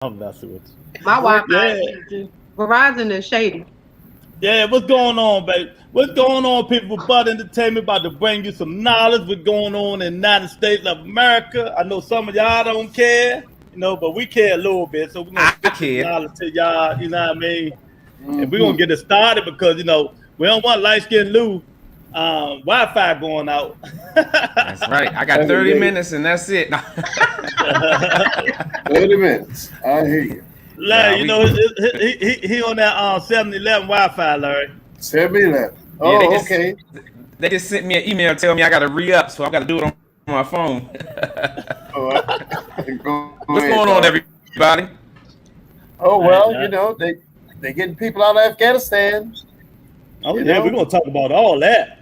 I'm messing with you. My Wi-Fi Yeah, is easy. Verizon is shady. yeah. What's going on, baby? What's going on, people? Butt Entertainment about to bring you some knowledge. What's going on in the United States of America? I know some of y'all don't care, but we care a little bit. So we're gonna I spit this care. knowledge to y'all. You know what I mean? And we're gonna Mm-hmm. get it started because we don't want light skinned Lou Wi-Fi going out. That's right. I got Every 30 day, minutes and that's it. 30 minutes. I hear you. Larry, Nah, we he on that 7-Eleven Wi-Fi, Larry. 7-Eleven. yeah, Oh, okay. they just sent me an email telling me I gotta re-up, so I gotta do it on my phone. All right. Go What's ahead, going on, dog. everybody? Oh I, well, I, they getting people out of Afghanistan. oh You yeah, we're know, gonna talk about all that.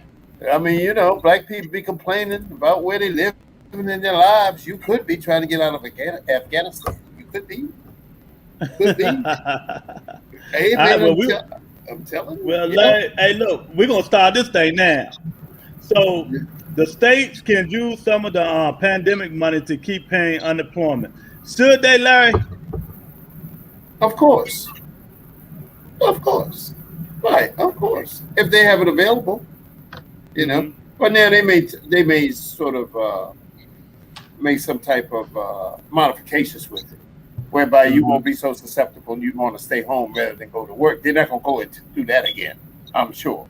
I mean, black people be complaining about where they live in their lives. You could be trying to get out of Afghanistan. You could be. Hey All right, man, I'm telling you. well, Larry, hey, look, we're gonna start this thing now. So the states can use some of the pandemic money to keep paying unemployment. Should they, Larry? Of course, of course, right, of course. If they have it available, you know. Hmm. But now they may sort of make some type of modifications with it, whereby you Hmm. won't be so susceptible and you want to stay home rather than go to work. They're not going to go and do that again. I'm sure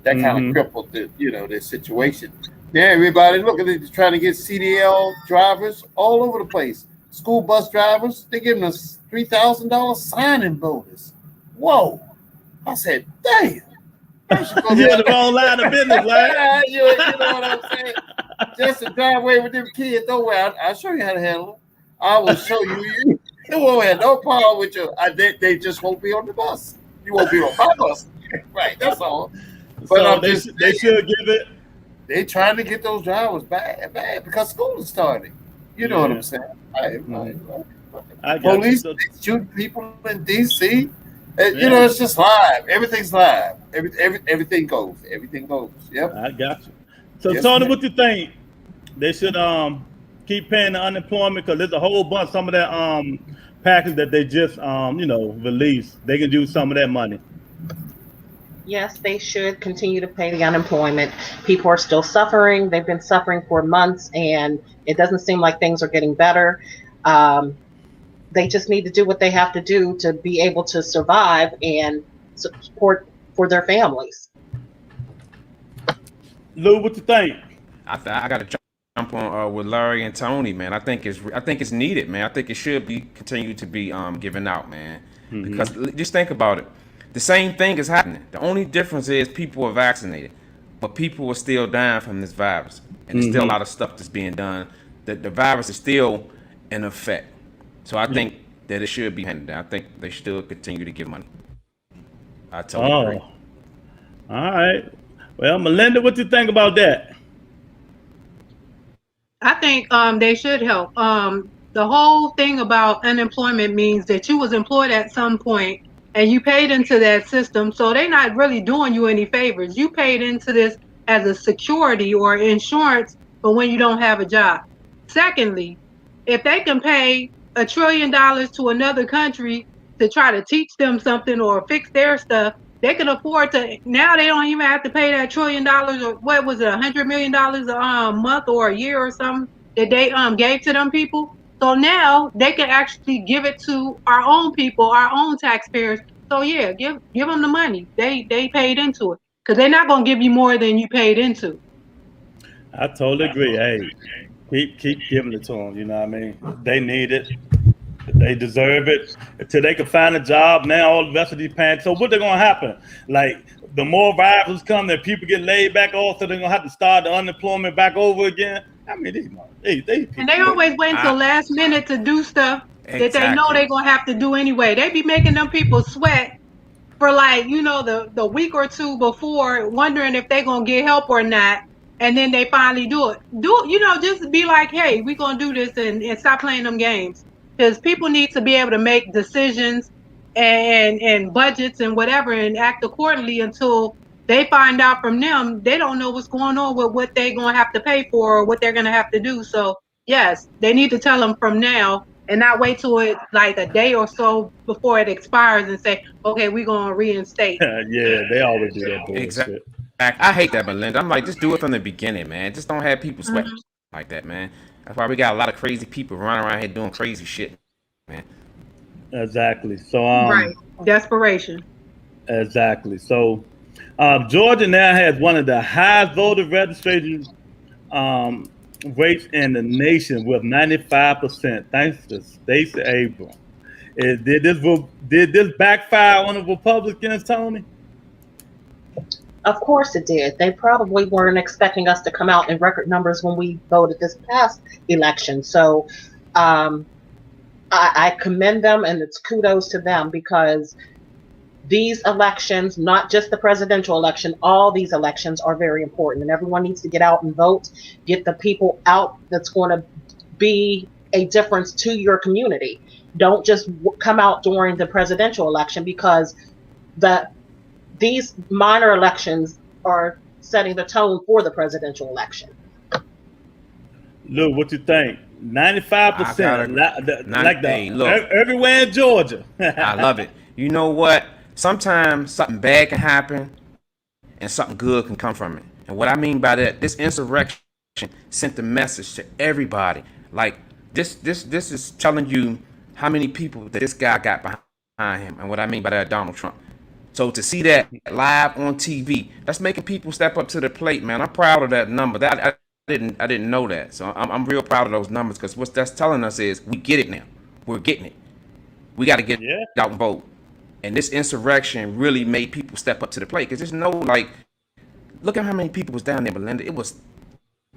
that kind of Hmm. crippled their situation. Yeah, everybody look at it, trying to get CDL drivers all over the place. School bus drivers, they're giving us $3,000 signing bonus. Whoa! I said, damn. I should go You're in down the wrong line of business, Larry. there. You know what I'm saying? Just to drive away with them kids. Don't worry, I'll show you how to handle them. I will show you. You won't have no problem with you. They just won't be on the bus. You won't be on my bus. Right, that's all. But So I'm just they saying, should give it. they're trying to get those drivers bad, because school is starting. You know what Yeah, I'm saying? Right, right, mhm. right. I got you. Police So shooting people in D.C. yeah, It's just live. Everything's live. Everything goes. Everything goes. Yep. I got you. So Yes, Tony, ma'am. what you think? They should keep paying the unemployment because there's a whole bunch some of that package that they just released. They can use some of that money. Yes, they should continue to pay the unemployment. People are still suffering. They've been suffering for months, and it doesn't seem like things are getting better. Um, they just need to do what they have to do to be able to survive and support for their families. Lou, what you think? I gotta jump on with Larry and Tony, man. I think it's needed, man. I think it should be continue to be given out, man. Hmm. Because just think about it. The same thing is happening. The only difference is people are vaccinated, but people are still dying from this virus, and there's still a Hmm. lot of stuff that's being done. That the virus is still in effect. So I think that it should be handed down. I think they should continue to give money. I totally Oh, agree. all right. Well, Melinda, what you think about that? I think they should help. The whole thing about unemployment means that you was employed at some point and you paid into that system, so they're not really doing you any favors. You paid into this as a security or insurance for when you don't have a job. Secondly, if they can pay $1 trillion to another country to try to teach them something or fix their stuff, they can afford to. Now they don't even have to pay that $1 trillion, or what was it, $100 million a month or a year or something that they gave to them people. So now they can actually give it to our own people, our own taxpayers. So yeah, give them the money. They paid into it, because they're not gonna give you more than you paid into. I totally agree. Hey, keep giving it to them. You know what I mean? They need it. They deserve it until they can find a job. Now all the rest of these pants. So what they're gonna happen? Like the more viruses come, that people get laid back off, so they're gonna have to start the unemployment back over again. I mean, these And people they But always crazy. wait until I last minute to do stuff that they know exactly. they're gonna have to do anyway. They be making them people sweat for, like, the week or two before, wondering if they're gonna get help or not, and then they finally do it. Just be like, hey, we're gonna do this, and stop playing them games. Because people need to be able to make decisions and budgets and whatever and act accordingly until they find out from them they don't know what's going on with what they're gonna have to pay for or what they're gonna have to do. So yes, they need to tell them from now and not wait till it like a day or so before it expires and say, okay, we're going to reinstate. Yeah, they always do that bullshit. Exactly. I hate that, Melinda. I'm like, just do it from the beginning, man. Just don't have people sweat like that, man. That's why we got a lot of crazy people running around here doing crazy shit, man. Exactly. So right, desperation. Exactly. So Georgia now has one of the highest voter registration rates in the nation with 95%, thanks to Stacey Abrams. Did this backfire on the Republicans, Tony? Of course it did. They probably weren't expecting us to come out in record numbers when we voted this past election. So I commend them, and it's kudos to them, because these elections, not just the presidential election, all these elections are very important, and everyone needs to get out and vote, get the people out that's going to be a difference to your community. Don't just come out during the presidential election, because these minor elections are setting the tone for the presidential election. Look, what you think? 95%, like everywhere in Georgia. I love it. You know what? Sometimes something bad can happen and something good can come from it. And what I mean by that, this insurrection sent the message to everybody. Like this is telling you how many people that this guy got behind him. And what I mean by that, Donald Trump. So to see that live on TV, that's making people step up to the plate, man. I'm proud of that number. That I didn't know that. So I'm real proud of those numbers, because what that's telling us is we get it now. We're getting it. We got to get out and vote. And this insurrection really made people step up to the plate, because there's no, like, look at how many people was down there, Melinda. It was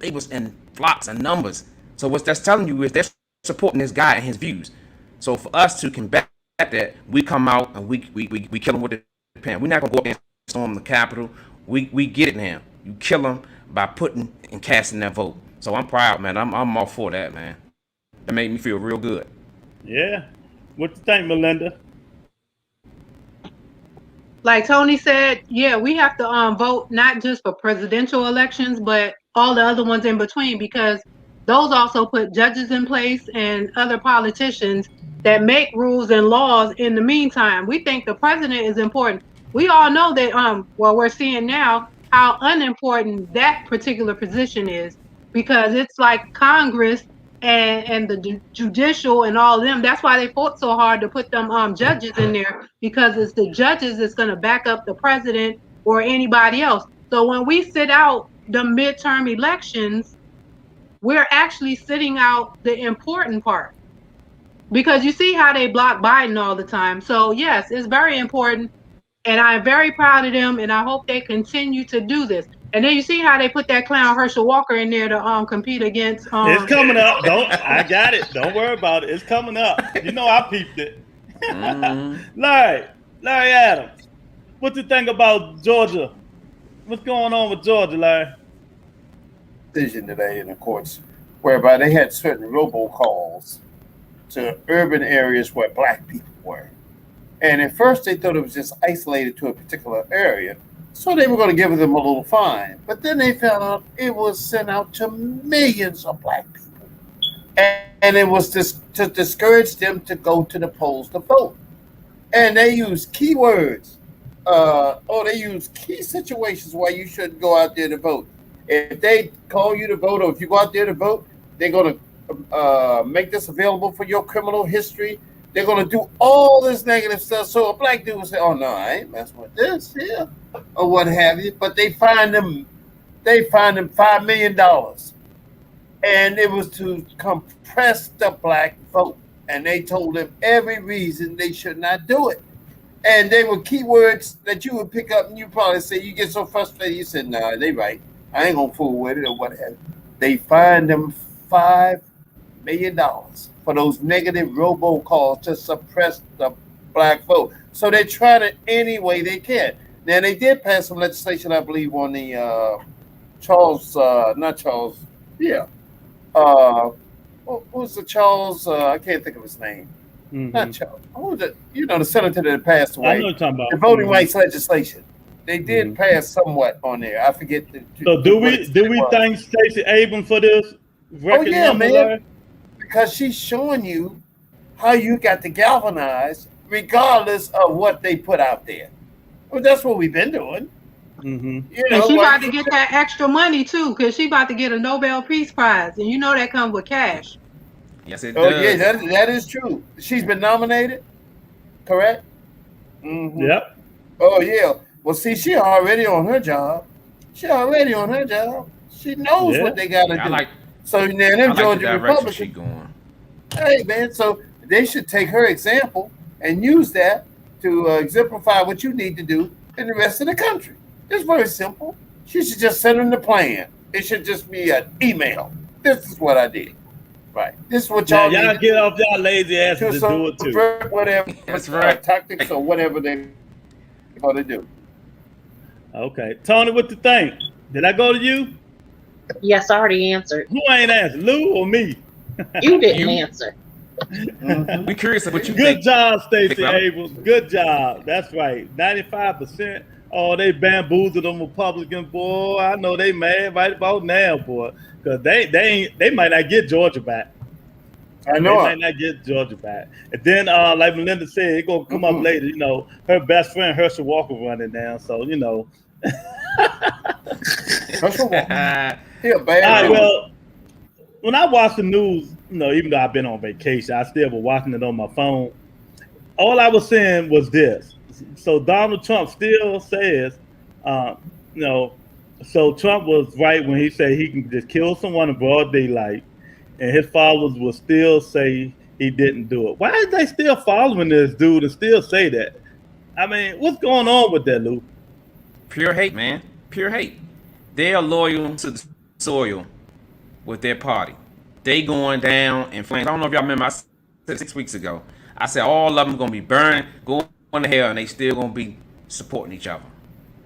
in flocks and numbers. So what that's telling you is they're supporting this guy and his views. So for us to combat that, we come out and we kill him with the pen. We're not gonna go up there and storm the Capitol. We get it now. You kill them by putting and casting that vote. So I'm proud, man. I'm all for that, man. That made me feel real good. Yeah. What you think, Melinda? Like Tony said, yeah, we have to vote not just for presidential elections, but all the other ones in between, because those also put judges in place and other politicians that make rules and laws in the meantime. We think the president is important. We all know that, we're seeing now how unimportant that particular position is, because it's like Congress and the judicial and all of them. That's why they fought so hard to put them judges in there, because it's the judges that's going to back up the president or anybody else. So when we sit out the midterm elections, we're actually sitting out the important part, because you see how they block Biden all the time. So yes, it's very important, and I'm very proud of them, and I hope they continue to do this. And then you see how they put that clown Herschel Walker in there to compete against. It's coming up. I got it. Don't worry about it. It's coming up. You know I peeped it. Larry Adams, what you think about Georgia? What's going on with Georgia, Larry? Decision today in the courts, whereby they had certain robocalls to urban areas where black people were. And at first they thought it was just isolated to a particular area, so they were going to give them a little fine. But then they found out it was sent out to millions of black people. And it was to discourage them to go to the polls to vote. And they used keywords, they used key situations why you shouldn't go out there to vote. If they call you to vote, or if you go out there to vote, they're going to make this available for your criminal history. They're going to do all this negative stuff. So a black dude will say, oh, no, I ain't messing with this, or what have you. But they fined them $5 million. And it was to compress the black vote. And they told them every reason they should not do it. And they were keywords that you would pick up, and you probably say, you get so frustrated, you said, nah, they right. I ain't going to fool with it, or what have you. They fined them $5 million for those negative robocalls to suppress the black vote. So they're trying to any way they can. Now, they did pass some legislation, I believe, on the what was the Charles? I can't think of his name. Mm-hmm. Not Charles. Who was it? The senator that passed away. I know what you're talking about. The voting rights legislation. They did pass somewhat on there. I forget. So do we thank Stacey Abrams for this? Oh yeah, man. Because she's showing you how you got to galvanize regardless of what they put out there. Well, that's what we've been doing. Mm-hmm. You know, And she about to get that extra money too, because she about to get a Nobel Peace Prize, and you know that comes with cash. Yes, it oh does. yeah, that is true. She's been nominated, correct? Mm-hmm. Yep. Oh yeah. Well, see, she already on her job. She already on her job. She knows Yeah. what they got to Yeah, do. So now them I like Georgia the direction Republicans. she going. Hey man, so they should take her example and use that to exemplify what you need to do in the rest of the country. It's very simple. She should just send them the plan. It should just be an email. This is what I did. Right. This is what y'all y'all need get to off y'all lazy asses to do it too. Whatever That's right. tactics or whatever they're going to do. Okay. Tony, what you think? Did I go to you? Yes, I already answered. Who ain't answered? Lou or me? You didn't answer. We curious of what you Good think. job, Stacey Big fella. Abrams. Good job. That's right. 95%. Oh, they bamboozled them Republicans, boy. I know they mad right about now, boy. Because they might not get Georgia back. I know. They might not get Georgia back. And then, like Melinda said, it's going to come up later. You know, her best friend, Herschel Walker, running now. So, you know. Herschel Walker. He a bad All right, dude. well, when I watch the news, you know, even though I've been on vacation, I still was watching it on my phone. All I was saying was this. So Donald Trump still says, you know, so Trump was right when he said he can just kill someone in broad daylight, and his followers will still say he didn't do it. Why is they still following this dude and still say that? I mean, what's going on with that, Lou? Pure hate, man. Pure hate. They are loyal to the soil with their party. They going down in flames. I don't know if y'all remember, I said 6 weeks ago, I said all of them going to be burned, going to hell, and they still going to be supporting each other.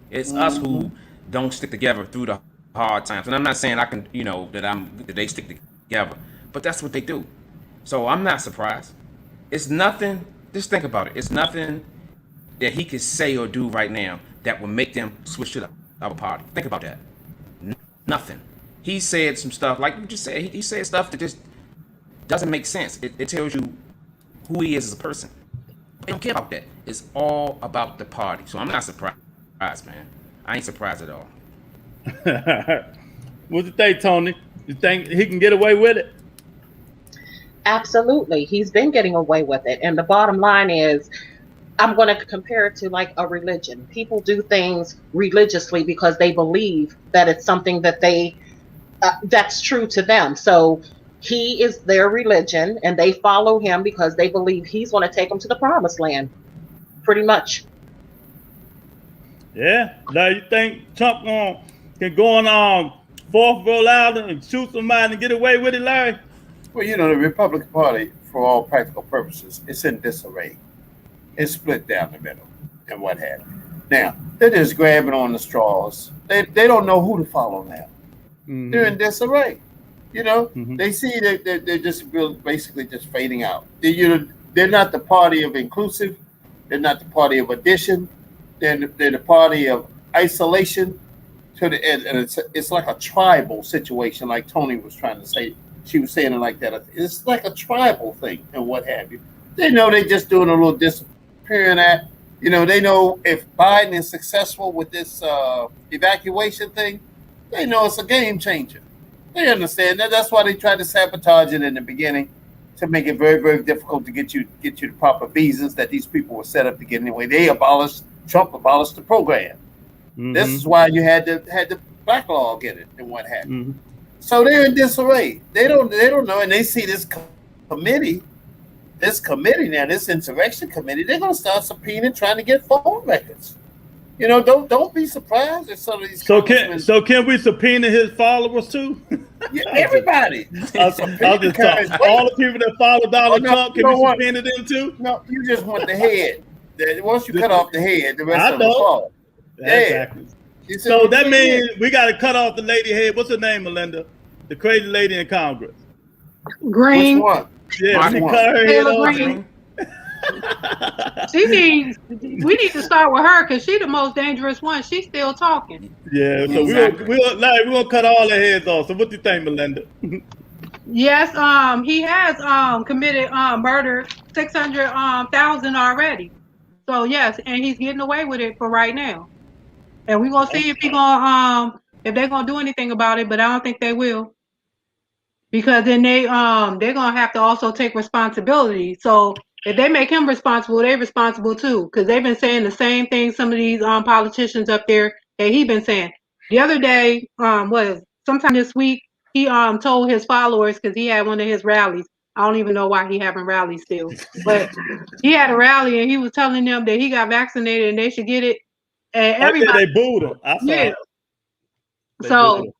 It's us who don't stick together through the hard times. And I'm not saying I can, you know, that they stick together, but that's what they do. So I'm not surprised. It's nothing, just think about it. It's nothing that he could say or do right now that would make them switch to the other party. Think about that. Nothing. He said some stuff, like you just said, he said stuff that just doesn't make sense. It tells you who he is as a person. They don't care about that. It's all about the party. So I'm not surprised, man. I ain't surprised at all. What you think, Tony? You think he can get away with it? Absolutely. He's been getting away with it. And the bottom line is, I'm going to compare it to like a religion. People do things religiously because they believe that it's something that that's true to them. So he is their religion and they follow him because they believe he's going to take them to the promised land. Pretty much. Yeah. Now you think Trump can go on 4th Rhode Island and shoot somebody and get away with it, Larry? Well, you know, the Republican Party, for all practical purposes, it's in disarray. It's split down the middle and what have you. Now, they're just grabbing on the straws. They don't know who to follow now. Mm-hmm. They're in disarray. You know, they see that they're just basically just fading out. They're not the party of inclusive. They're not the party of addition. They're the party of isolation. And it's like a tribal situation, like Tony was trying to say. She was saying it like that. It's like a tribal thing and what have you. They know they're just doing a little disappearing act. You know, they know if Biden is successful with this evacuation thing, they know it's a game changer. They understand that. That's why they tried to sabotage it in the beginning to make it very, very difficult to get you the proper visas that these people were set up to get anyway. Trump abolished the program. This is why you had the backlog in it and what have you. So they're in disarray. They don't know, and they see this committee now, this insurrection committee. They're going to start subpoenaing, trying to get phone records. You know, don't be surprised if some of these. So can we subpoena his followers too? Yeah, everybody. All the people that follow Donald Trump, can we subpoena them too? No, you just want the head. Once you cut off the head, the rest of them fall. Exactly. Yeah. So that means we got to cut off the lady head. What's her name, Melinda? The crazy lady in Congress. Green. Which one? Yeah, we cut her head off. Green. We need to start with her because she's the most dangerous one. She's still talking. Yeah, so exactly. we're gonna cut all the heads off. So what do you think, Melinda? Yes, he has committed murder 600,000 already. So yes, and he's getting away with it for right now. And we're gonna see if they're gonna do anything about it, but I don't think they will. Because then they're gonna have to also take responsibility. So if they make him responsible, they're responsible too. Because they've been saying the same thing some of these politicians up there that he been saying. The other day, sometime this week, he told his followers because he had one of his rallies. I don't even know why he having rallies still, but he had a rally and he was telling them that he got vaccinated and they should get it. And Oh, yeah, everybody, they booed him. I saw yeah. it. They So booed him.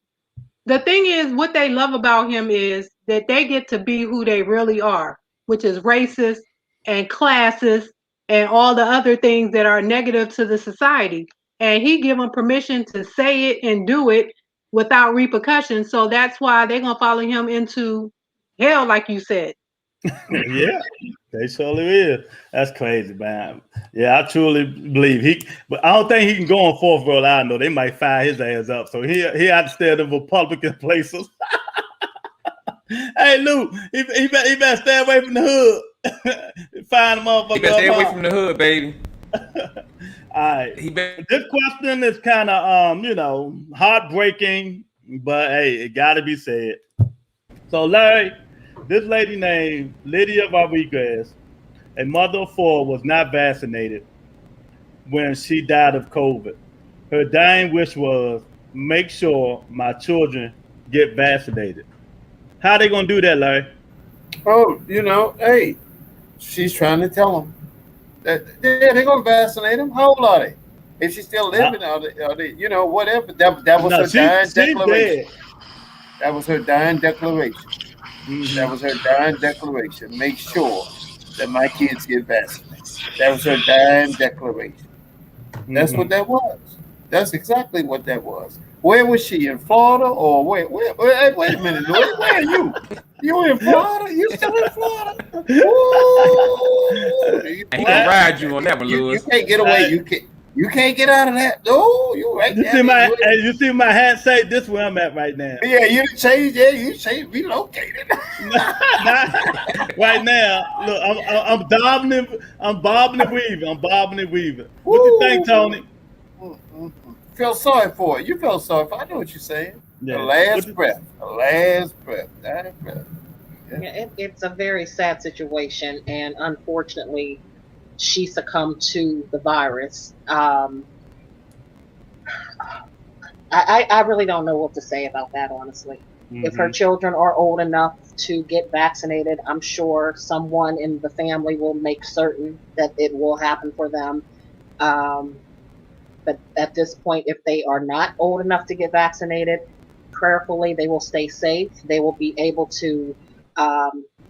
the thing is, what they love about him is that they get to be who they really are, which is racist and classist and all the other things that are negative to the society. And he give them permission to say it and do it without repercussions. So that's why they're gonna follow him into hell, like you said. Yeah, they surely is. That's crazy, man. Yeah, I truly believe but I don't think he can go on Fourth Rhode Island though. They might fire his ass up. So he had to stay in the Republican places. Hey, Lou, he better stay away from the hood. Find a motherfucker. He better stay away from the hood, baby. All right. He better. This question is kind of heartbreaking, but hey, it got to be said. So, Larry, this lady named Lydia Rodriguez, a mother of 4, was not vaccinated when she died of COVID. Her dying wish was, make sure my children get vaccinated. How they gonna do that, Larry? Oh, hey, she's trying to tell them that they're gonna vaccinate them. How old are they? If she's still living, are they whatever. That was her dying declaration. Dead. That was her dying declaration. Mm-hmm. That was her dying declaration. Make sure that my kids get vaccinated. That was her dying declaration. That's what that was. That's exactly what that was. Where was she? In Florida or where? Wait a minute, Louis. Where are you? You in Florida? You still in Florida? Ooh, He can ride you on that one, you Lewis. can't get away. You can't get out of that. No, you right You there. you see my hat say this where I'm at right now. Yeah, you changed. Yeah, you changed. Relocated. Right now, look, I'm bobbing and weaving. What you think, Tony? Feel sorry for it. You feel sorry for it. I know what you're saying. Yeah. The last breath. That breath. Yeah, it's a very sad situation, and unfortunately, she succumbed to the virus. I really don't know what to say about that, honestly. Mm-hmm. If her children are old enough to get vaccinated, I'm sure someone in the family will make certain that it will happen for them. But at this point, if they are not old enough to get vaccinated, prayerfully, they will stay safe. They will be able to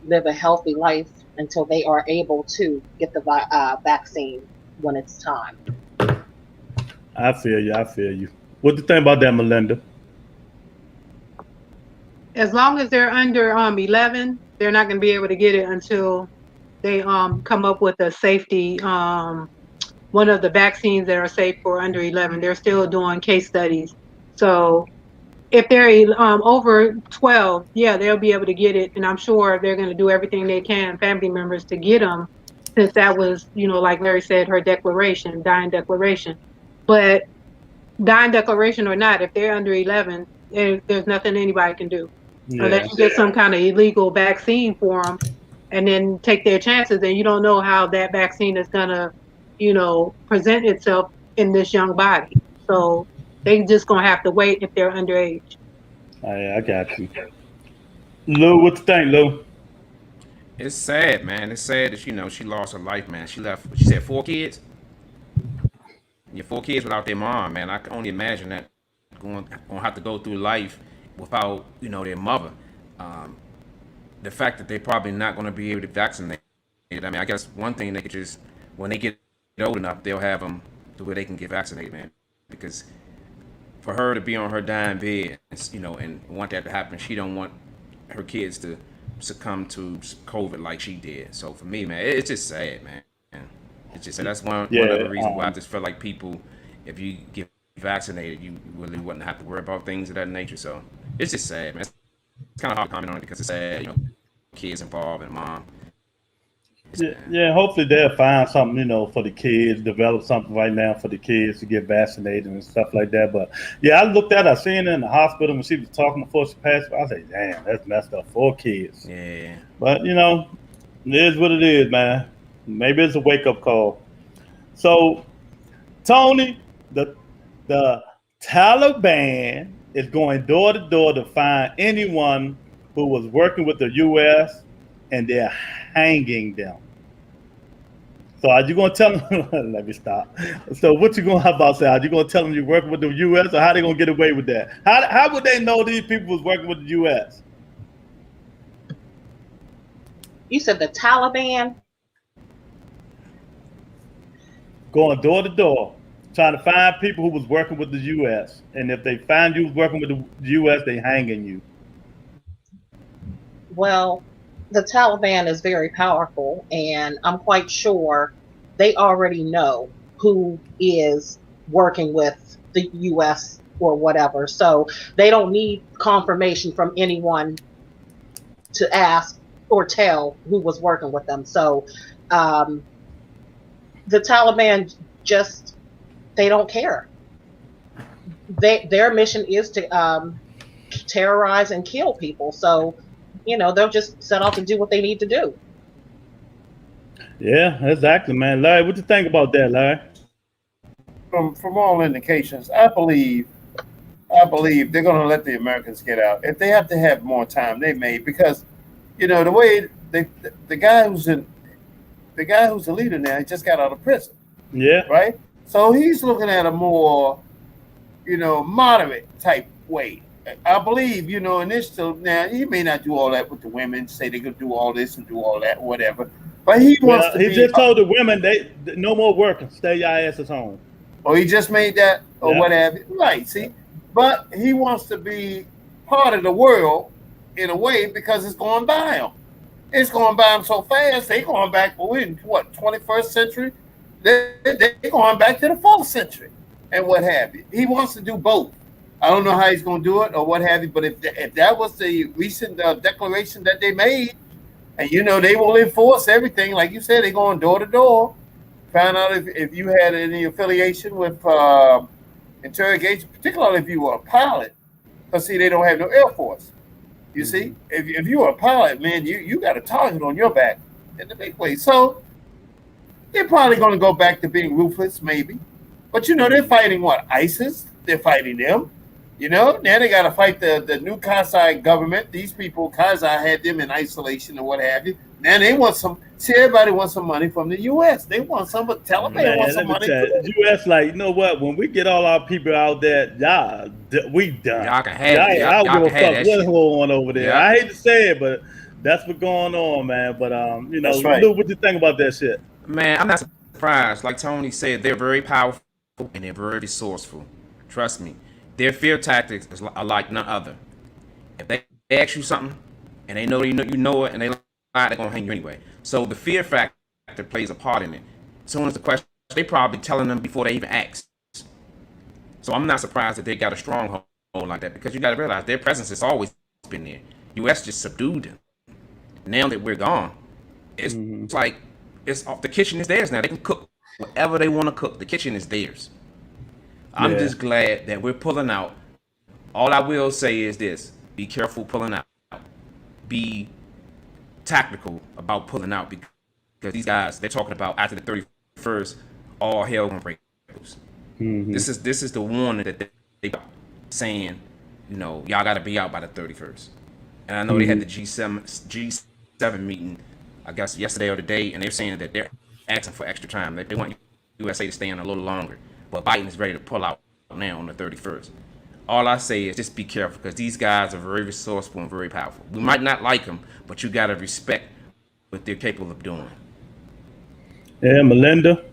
live a healthy life until they are able to get the vaccine when it's time. I feel you. What do you think about that, Melinda? As long as they're under 11, they're not going to be able to get it until they come up with a safety one of the vaccines that are safe for under 11. They're still doing case studies. So if they're over 12, yeah, they'll be able to get it. And I'm sure they're going to do everything they can, family members, to get them, since that was, like Larry said, her dying declaration. But dying declaration or not, if they're under 11, there's nothing anybody can do. Yeah. Unless you get some kind of illegal vaccine for them and then take their chances, and you don't know how that vaccine is going to present itself in this young body. So they just gonna have to wait if they're underage. I got you. Lou, what you think, Lou? It's sad, man. It's sad that she lost her life, man. She said 4 kids. Your 4 kids without their mom, man. I can only imagine that gonna have to go through life without their mother. The fact that they're probably not gonna be able to vaccinate. I mean, I guess one thing they could just, when they get old enough, they'll have them to where they can get vaccinated, man. Because for her to be on her dying bed, and want that to happen, she don't want her kids to succumb to COVID like she did. So for me, man, it's just sad, man. It's just that's one of the reasons why I just feel like people, if you get vaccinated, you really wouldn't have to worry about things of that nature. So it's just sad, man. kind of hard to comment on it because it's sad, you know, kids involved and mom. Yeah, hopefully they'll find something, you know, for the kids, develop something right now for the kids to get vaccinated and stuff like that. But yeah, I looked at her, I seen her in the hospital when she was talking before she passed. I said, damn, that's messed up for kids. Yeah. But you know, it is what it is, man. Maybe it's a wake up call. So, Tony, the Taliban is going door to door to find anyone who was working with the U.S. and they're hanging them. So are you gonna tell them? Let me stop. So what you gonna about say? Are you gonna tell them you're working with the U.S. or how they gonna get away with that? How would they know these people was working with the U.S.? You said the Taliban? Going door to door, trying to find people who was working with the U.S. And if they find you working with the U.S., they hanging you. Well, the Taliban is very powerful, and I'm quite sure they already know who is working with the U.S. or whatever. So they don't need confirmation from anyone to ask or tell who was working with them. So the Taliban just, they don't care. Their mission is to terrorize and kill people. So, you know, they'll just set out to do what they need to do. Yeah, exactly, man. Larry, what you think about that, Larry? From all indications, I believe they're going to let the Americans get out. If they have to have more time, they may, because, you know, the way the guy who's the leader now, he just got out of prison. Yeah. Right. So he's looking at a more, you know, moderate type way. I believe, you know, initially, now he may not do all that with the women, say they could do all this and do all that, whatever. But he wants to he just told the women they no more working, stay your asses home. Oh, he just made that or whatever. Right, see? But he wants to be part of the world in a way because it's going by him. It's going by him so fast, they going back, in what, 21st century? They're going back to the 4th century and what have you. He wants to do both. I don't know how he's going to do it or what have you, but if that was the recent declaration that they made, and, you know, they will enforce everything, like you said, they're going door to door, find out if you had any affiliation with interrogation, particularly if you were a pilot, because, see, they don't have no Air Force. You see, if you were a pilot, man, you got a target on your back in the big way. So they're probably going to go back to being ruthless, maybe. But, you know, they're fighting what? ISIS? They're fighting them. You know, now they got to fight the new Karzai government. These people, Karzai had them in isolation and what have you. Now they want some, see, everybody wants some money from the U.S. They want some, but Taliban wants some money. The U.S. like, you know what? When we get all our people out there, y'all, we done. Y'all can have it. I don't give a fuck what's going on over there. Yeah. I hate to say it, but that's what's going on, man. But, you know, right. Lou, what you think about that shit? Man, I'm not surprised. Like Tony said, they're very powerful and they're very resourceful. Trust me. Their fear tactics are like none other. If they ask you something and they know you know it and they lie, they're gonna hang you anyway. So the fear factor plays a part in it. As soon as the question, they probably telling them before they even ask. So I'm not surprised that they got a stronghold like that, because you got to realize their presence has always been there. U.S. just subdued them. Now that we're gone, it's like the kitchen is theirs now. They can cook whatever they want to cook. The kitchen is theirs. I'm just glad that we're pulling out. All I will say is this: be careful pulling out. Be tactical about pulling out, because these guys, they're talking about after the 31st, all hell gonna break loose. This is the warning that they saying, you know, y'all got to be out by the 31st. And I know they had the G7 meeting, I guess yesterday or today, and they're saying that they're asking for extra time. They want USA to stay in a little longer. But Biden is ready to pull out now on the 31st. All I say is just be careful, because these guys are very resourceful and very powerful. We might not like them, but you got to respect what they're capable of doing. Yeah, Melinda?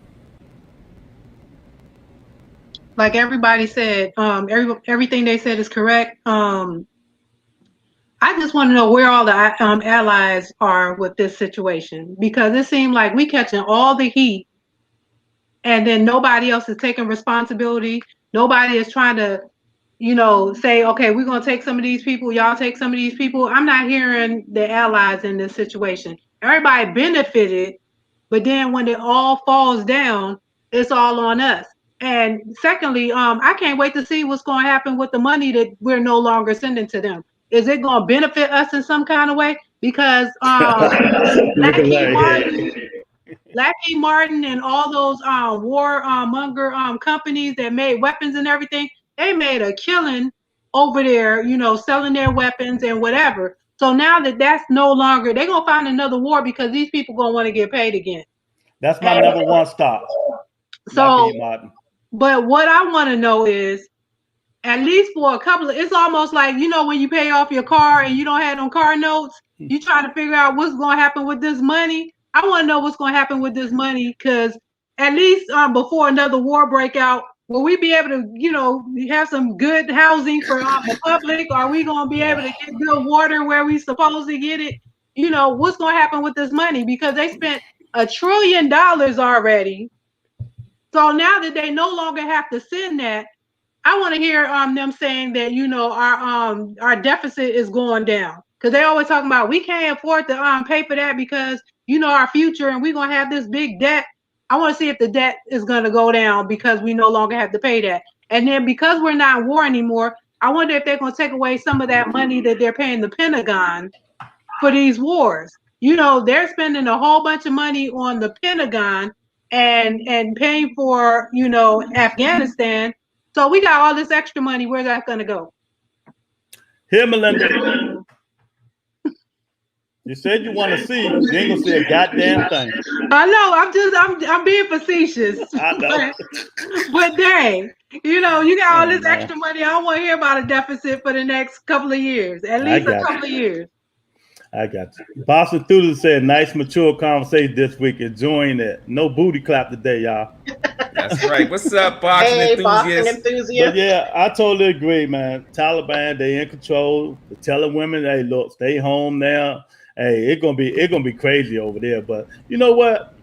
Like everybody said, everything they said is correct. I just want to know where all the allies are with this situation, because it seemed like we catching all the heat and then nobody else is taking responsibility. Nobody is trying to, say, okay, we're going to take some of these people, y'all take some of these people. I'm not hearing the allies in this situation. Everybody benefited, but then when it all falls down, it's all on us. And secondly, I can't wait to see what's going to happen with the money that we're no longer sending to them. Is it going to benefit us in some kind of way? Because Lockheed Martin and all those warmonger companies that made weapons and everything, they made a killing over there, selling their weapons and whatever. So now that's no longer, they're going to find another war because these people going to want to get paid again. That's my number one stop. So, but what I want to know is, at least for a couple of, it's almost like, when you pay off your car and you don't have no car notes, you try to figure out what's going to happen with this money. I want to know what's going to happen with this money, because at least before another war break out, will we be able to, have some good housing for the public? Are we going to be able to get good water where we supposed to get it? What's going to happen with this money? Because they spent $1 trillion already. So now that they no longer have to send that, I want to hear them saying that, our deficit is going down, because they always talking about we can't afford to pay for that because our future and we're gonna have this big debt. I want to see if the debt is gonna go down because we no longer have to pay that. And then because we're not in war anymore, I wonder if they're gonna take away some of that money that they're paying the Pentagon for these wars. They're spending a whole bunch of money on the Pentagon and paying for Afghanistan. So we got all this extra money. Where's that going to go? Here, Melinda. You said you want to see. You ain't gonna see a goddamn thing. I know. I'm being facetious. I know. But dang, you got all this extra money. I don't want to hear about a deficit for the next couple of years. At least a couple of years. I got you. Boston Thuder said, nice, mature conversation this week. Enjoying it. No booty clap today, y'all. That's right. What's up, Boston enthusiasts? But yeah, I totally agree, man. Taliban, they in control. They're telling women, hey, look, stay home now. Hey, it's gonna be crazy over there. But you know what?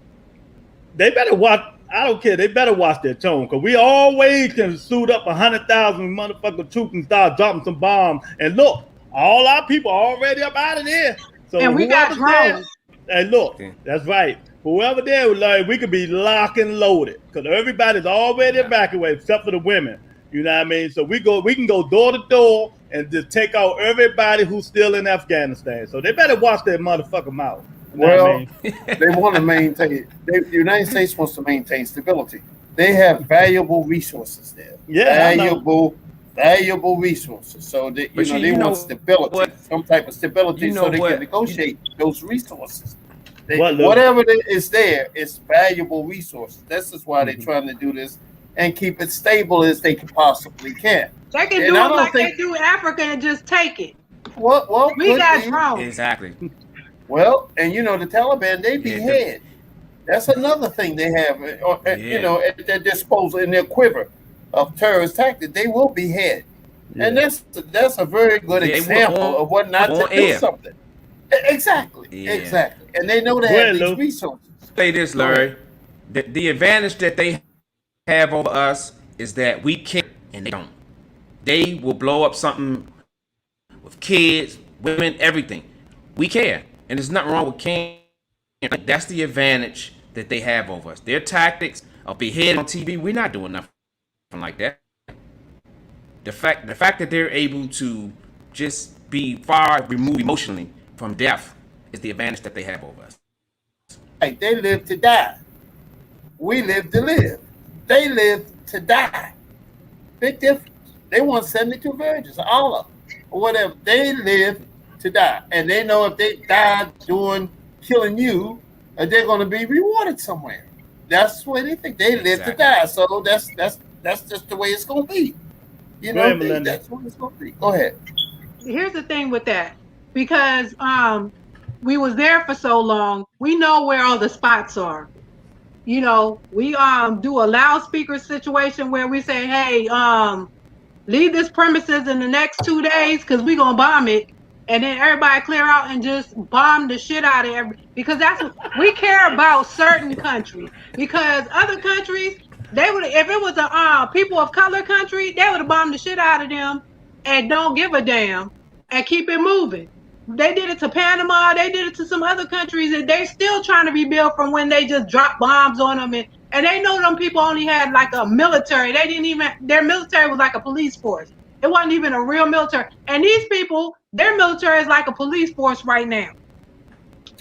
They better watch. I don't care. They better watch their tone, because we always can suit up 100,000 motherfucking troops and start dropping some bombs. And look, all our people are already up out of there. So and we got drones. Hey, look, that's right. Whoever there, like, we could be locked and loaded, because everybody's already evacuated except for the women. You know what I mean? So we can go door to door and just take out everybody who's still in Afghanistan. So they better watch their motherfucking mouth. You know what I mean? They want to maintain. The United States wants to maintain stability. They have valuable resources there. Yeah, valuable resources. So they want stability, some type of stability, so they can negotiate those resources. Whatever is there, it's valuable resources. This is why they're trying to do this and keep it stable as they can possibly can. They can do it like they do Africa and just take it. Well, we got drones. Exactly. Well, and the Taliban, they behead. That's another thing they have, at their disposal, in their quiver of terrorist tactics. They will behead, and that's a very good example of what not to do something. Exactly. And they know they have these resources. Say this, Larry. The advantage that they have over us is that we can't, and they don't. They will blow up something with kids, women, everything. We care, and there's nothing wrong with caring. That's the advantage that they have over us. Their tactics of beheading on TV, we're not doing nothing like that. The fact that they're able to just be far removed emotionally from death is the advantage that they have over us. Hey, they live to die. We live to live. They live to die. Big difference. They want 72 virgins, all of them, or whatever. They live to die, and they know if they die doing killing you, they're going to be rewarded somewhere. That's the way they think. They live to die, so that's just the way it's going to be. That's what it's going to be. Go ahead. Here's the thing with that, because we was there for so long, we know where all the spots are. We do a loudspeaker situation where we say, hey, leave this premises in the next 2 days because we're going to bomb it. And then everybody clear out and just bomb the shit out of because that's what we care about. Certain countries, because other countries, They would, if it was a people of color country, they would have bombed the shit out of them and don't give a damn and keep it moving. They did it to Panama. They did it to some other countries, and they still trying to rebuild from when they just dropped bombs on them. And they know them people only had like a military. They didn't even, their military was like a police force. It wasn't even a real military. And these people, their military is like a police force right now.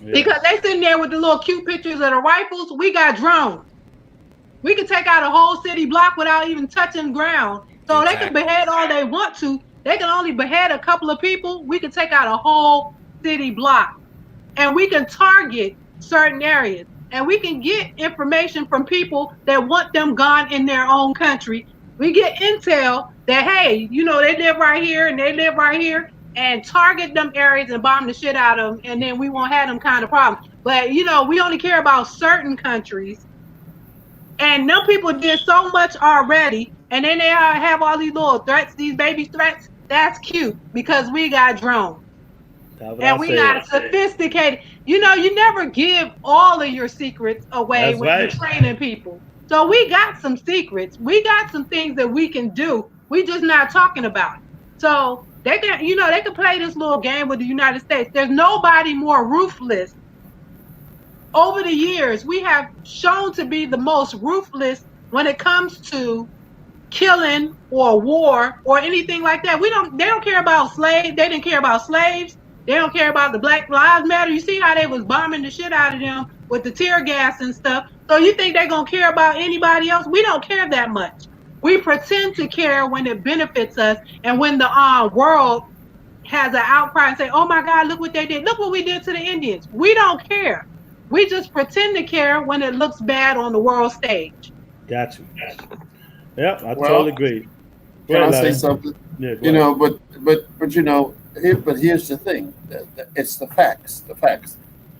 Yeah. Because they sitting there with the little cute pictures of the rifles. We got drones. We can take out a whole city block without even touching ground. So exactly. They can behead all they want to. They can only behead a couple of people. We can take out a whole city block. And we can target certain areas. And we can get information from people that want them gone in their own country. We get intel that, hey, you know, they live right here and they live right here, and target them areas and bomb the shit out of them. And then we won't have them kind of problems. But, you know, we only care about certain countries. And them people did so much already. And then they have all these little threats, these baby threats. That's cute because we got drones. And we got sophisticated. You know, you never give all of your secrets away when you're training people. So we got some secrets. We got some things that we can do. We just not talking about it. So they can, you know, they can play this little game with the United States. There's nobody more ruthless. Over the years, we have shown to be the most ruthless when it comes to killing or war or anything like that. They don't care about slaves. They didn't care about slaves. They don't care about the Black Lives Matter. You see how they was bombing the shit out of them with the tear gas and stuff. So you think they're going to care about anybody else? We don't care that much. We pretend to care when it benefits us and when the world has an outcry and say, oh my God, look what they did. Look what we did to the Indians. We don't care. We just pretend to care when it looks bad on the world stage. Got you. Yeah, I totally agree. Can I say something? Yeah, you know, but you know, here's the thing. It's the facts. The facts.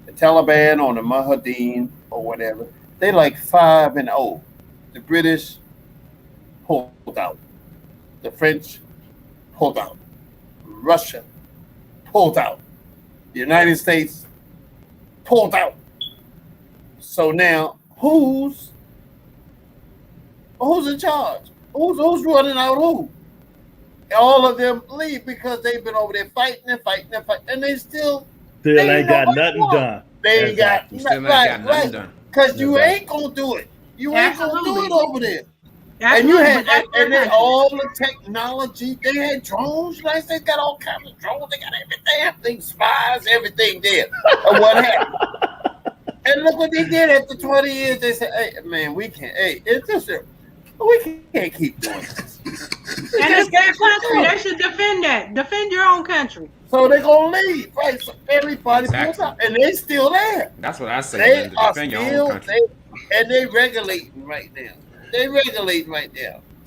The Taliban or the Mujahideen or whatever, they like 5-0. The British pulled out. The French pulled out. Russia pulled out. The United States pulled out. So now, who's in charge? Who's running out who? All of them leave because they've been over there fighting, and they still ain't got nothing done. They ain't got nothing done. Because you ain't gonna do it. You ain't gonna do it over there. And you had and then all the technology. They had drones. Like they got all kinds of drones. They got everything, spies, everything there. And what happened? And look what they did after 20 years. They said, "Hey, man, we can't. Hey, it's just we can't keep doing this." And it's their country. They should defend that. Defend your own country. So they're gonna leave, right? So everybody pulls out, and they're still there. That's what I say. They are still, and they regulating right now.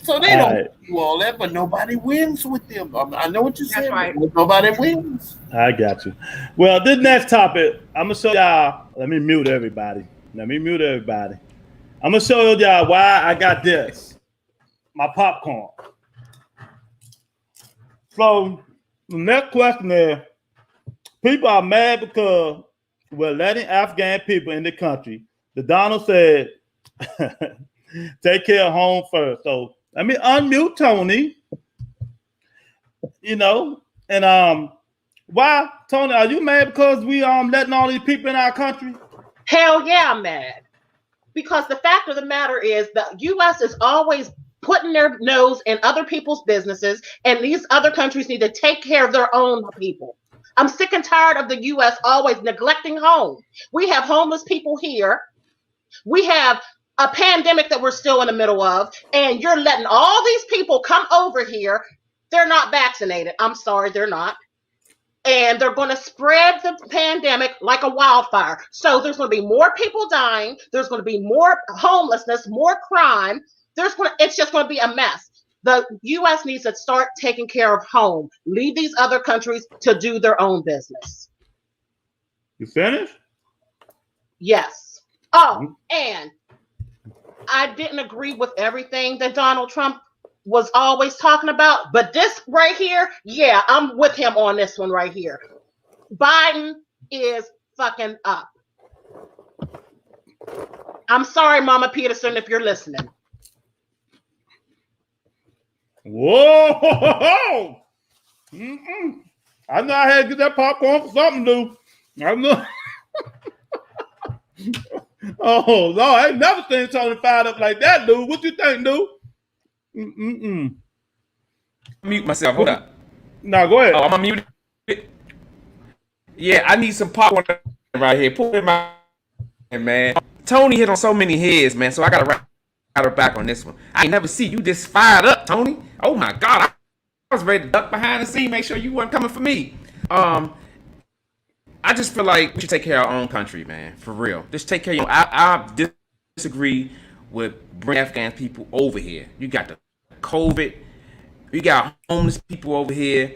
So they don't do all that, but nobody wins with them. I know what you're saying. Right. Nobody wins. I got you. Well, this next topic, I'm gonna show y'all. Let me mute everybody. I'm gonna show y'all why I got this. My popcorn. So the next question is, people are mad because we're letting Afghan people in the country. The Donald said, take care of home first. So let me unmute Tony. You know, and why, Tony, are you mad because we letting all these people in our country? Hell yeah, I'm mad. Because the fact of the matter is the U.S. is always putting their nose in other people's businesses, and these other countries need to take care of their own people. I'm sick and tired of the U.S. always neglecting home. We have homeless people here. We have a pandemic that we're still in the middle of, and you're letting all these people come over here. They're not vaccinated. I'm sorry, they're not. And they're going to spread the pandemic like a wildfire. So there's going to be more people dying. There's going to be more homelessness, more crime. It's just going to be a mess. The U.S. needs to start taking care of home. Leave these other countries to do their own business. You finished? Yes. Oh, and I didn't agree with everything that Donald Trump was always talking about, but this right here, yeah, I'm with him on this one right here. Biden is fucking up. I'm sorry, Mama Peterson, if you're listening. Whoa! Mm-mm. I know I had to get that popcorn for something, dude. I know. Oh, Lord, I ain't never seen Tony fired up like that, dude. What you think, dude? Mm-mm. Mute myself. Hold up. No, go ahead. Oh, I'm unmuted. Yeah, I need some popcorn right here. Put it in my hand, man. Tony hit on so many heads, man. So I gotta write her back on this one. I ain't never see you this fired up, Tony. Oh my God, I was ready to duck behind the scene, make sure you weren't coming for me. I just feel like we should take care of our own country, man. For real. Just take care of your own. I disagree with bringing Afghan people over here. You got the COVID. You got homeless people over here.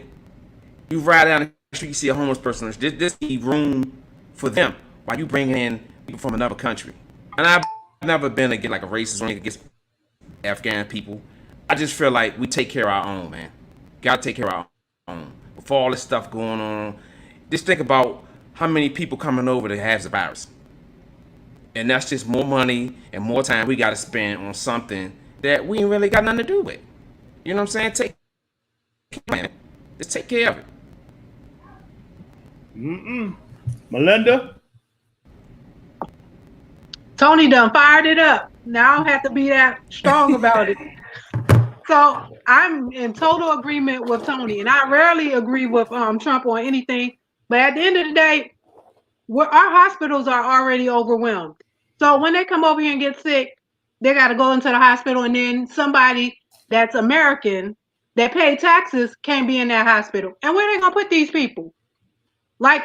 You ride down the street, you see a homeless person. This need room for them while you bringing in people from another country. And I've never been against like a racist or against Afghan people. I just feel like we take care of our own, man. Gotta take care of our own. Before all this stuff going on, just think about how many people coming over that has the virus. And that's just more money and more time we gotta spend on something that we ain't really got nothing to do with. You know what I'm saying? Just take care of it. Melinda? Tony done fired it up. Now I don't have to be that strong about it. So I'm in total agreement with Tony, and I rarely agree with Trump on anything. But at the end of the day, our hospitals are already overwhelmed. So when they come over here and get sick, they got to go into the hospital, and then somebody that's American that pay taxes can't be in that hospital. And where they gonna put these people? Like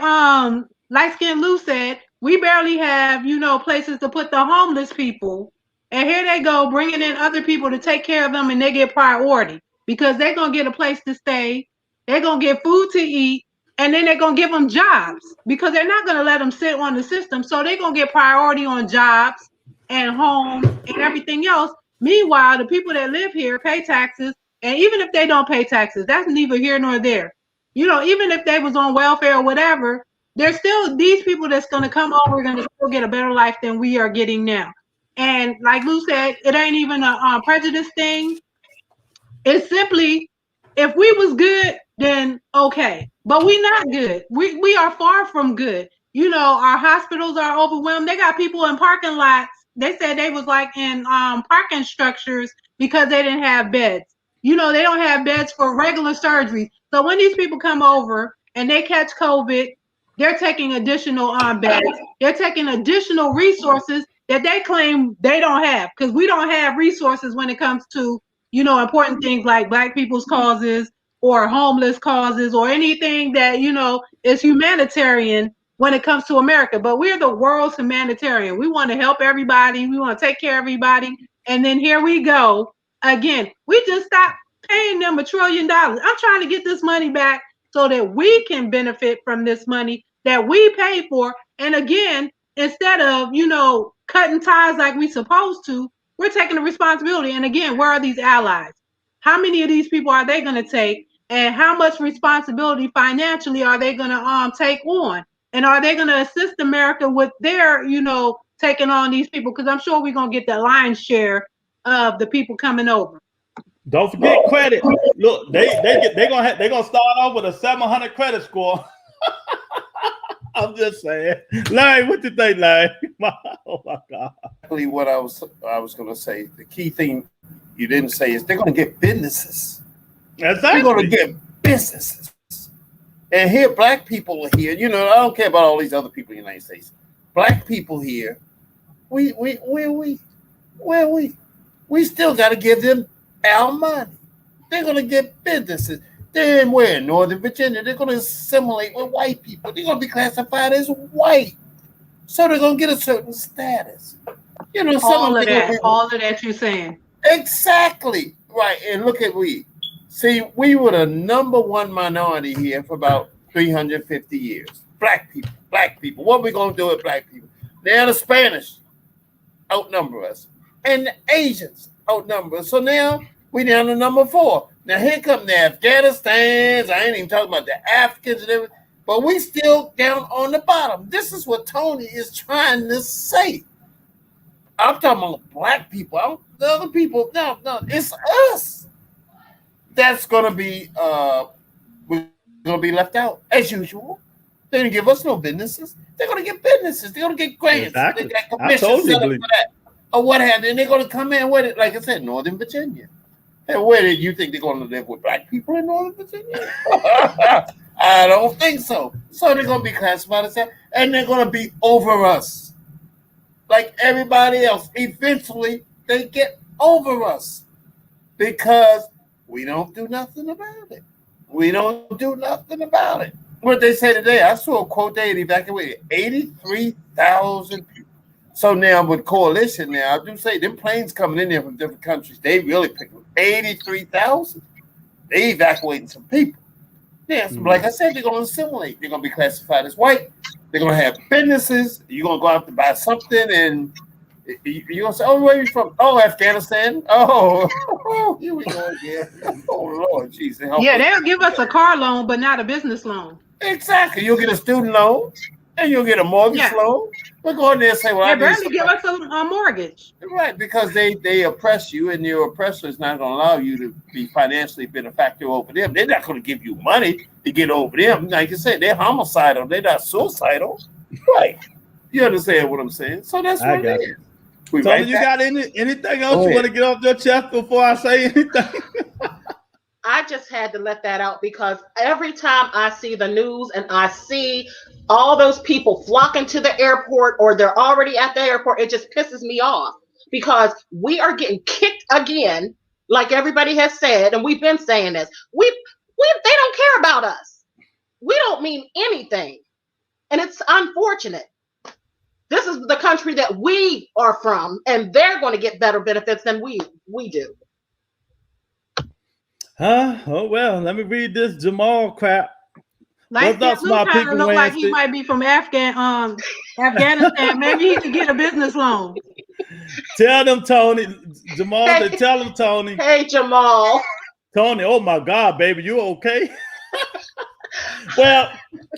Light Skin Lou said, we barely have, places to put the homeless people. And here they go bringing in other people to take care of them, and they get priority because they're going to get a place to stay. They're going to get food to eat, and then they're going to give them jobs because they're not going to let them sit on the system. So they're going to get priority on jobs and homes and everything else. Meanwhile, the people that live here pay taxes. And even if they don't pay taxes, that's neither here nor there. Even if they was on welfare or whatever, there's still these people that's going to come over going to still get a better life than we are getting now. And like Lou said, it ain't even a prejudice thing. It's simply, if we was good, then okay. But we not good. We are far from good. Our hospitals are overwhelmed. They got people in parking lots. They said they was like in parking structures because they didn't have beds. They don't have beds for regular surgeries. So when these people come over and they catch COVID, they're taking additional beds. They're taking additional resources that they claim they don't have, because we don't have resources when it comes to, important things like Black people's causes or homeless causes or anything that, is humanitarian when it comes to America. But we're the world's humanitarian. We want to help everybody. We want to take care of everybody. And then here we go. Again, we just stopped paying them $1 trillion. I'm trying to get this money back so that we can benefit from this money that we pay for. And again, instead of, cutting ties like we supposed to, we're taking the responsibility. And again, where are these allies? How many of these people are they going to take? And how much responsibility financially are they going to take on? And are they going to assist America with their, taking on these people? Because I'm sure we're going to get the lion's share of the people coming over. Don't forget credit. Look, they're gonna start off with a 700 credit score. I'm just saying. Larry, what you think, Larry? Oh my God. Exactly what I was gonna say. The key thing you didn't say is they're gonna get businesses. Exactly. They're gonna get businesses. And here, Black people are here. I don't care about all these other people in the United States. Black people here, we still gotta give them our money. They're going to get businesses. They're in Northern Virginia. They're going to assimilate with white people. They're going to be classified as white. So they're going to get a certain status. All of that you're saying. Exactly. Right. And look at we. See, we were the number one minority here for about 350 years. Black people. What are we going to do with Black people? Now the Spanish outnumber us. And the Asians outnumber us. So now we down to number 4. Now here come the Afghanistans. I ain't even talking about the Africans and everything. But we still down on the bottom. This is what Tony is trying to say. I'm talking about Black people. The other people, no, it's us. that's gonna be we're gonna be left out as usual. They didn't give us no businesses. They're gonna get businesses. They're gonna get grants. Exactly. They got I commissions totally set up agree. for that, or what have you. And they're gonna come in with it, like I said, Northern Virginia. And where did you think they're gonna live with black people in Northern Virginia? I don't think so. So they're gonna be classified as that, and they're gonna be over us, like everybody else. Eventually, they get over us because we don't do nothing about it. We don't do nothing about it. What they say today, I saw a quote they had evacuated 83,000 people. So now with coalition now, I do say them planes coming in there from different countries, they really picked up 83,000. They evacuating some people. Yeah, so like I said, they're going to assimilate. They're going to be classified as white. They're going to have businesses. You're going to go out to buy something, and you're going to say, oh, where are you from? Oh, Afghanistan. Oh, here we go again. Oh, Lord, Jesus. Yeah, they'll give us a car loan, but not a business loan. Exactly. You'll get a student loan, and you'll get a mortgage loan. We'll go in there and say, well, they barely give us a mortgage. Right, because they oppress you, and your oppressor is not going to allow you to be financially benefactor over them. They're not going to give you money to get over them. Like you said, they're homicidal. They're not suicidal. Right. You understand what I'm saying? So that's what it is. Tony, you got anything else you want to get off your chest before I say anything? I just had to let that out because every time I see the news and I see all those people flocking to the airport or they're already at the airport, it just pisses me off because we are getting kicked again, like everybody has said, and we've been saying this. They don't care about us. We don't mean anything. And it's unfortunate. This is the country that we are from, and they're going to get better benefits than we do. Oh, well, let me read this Jamal crap. Like What's up, my people? Look like he might be from Afghanistan. Maybe he could get a business loan. Tell them, Tony. Jamal, tell them, Tony. Hey, Jamal. Tony, oh my God, baby, you okay? Well,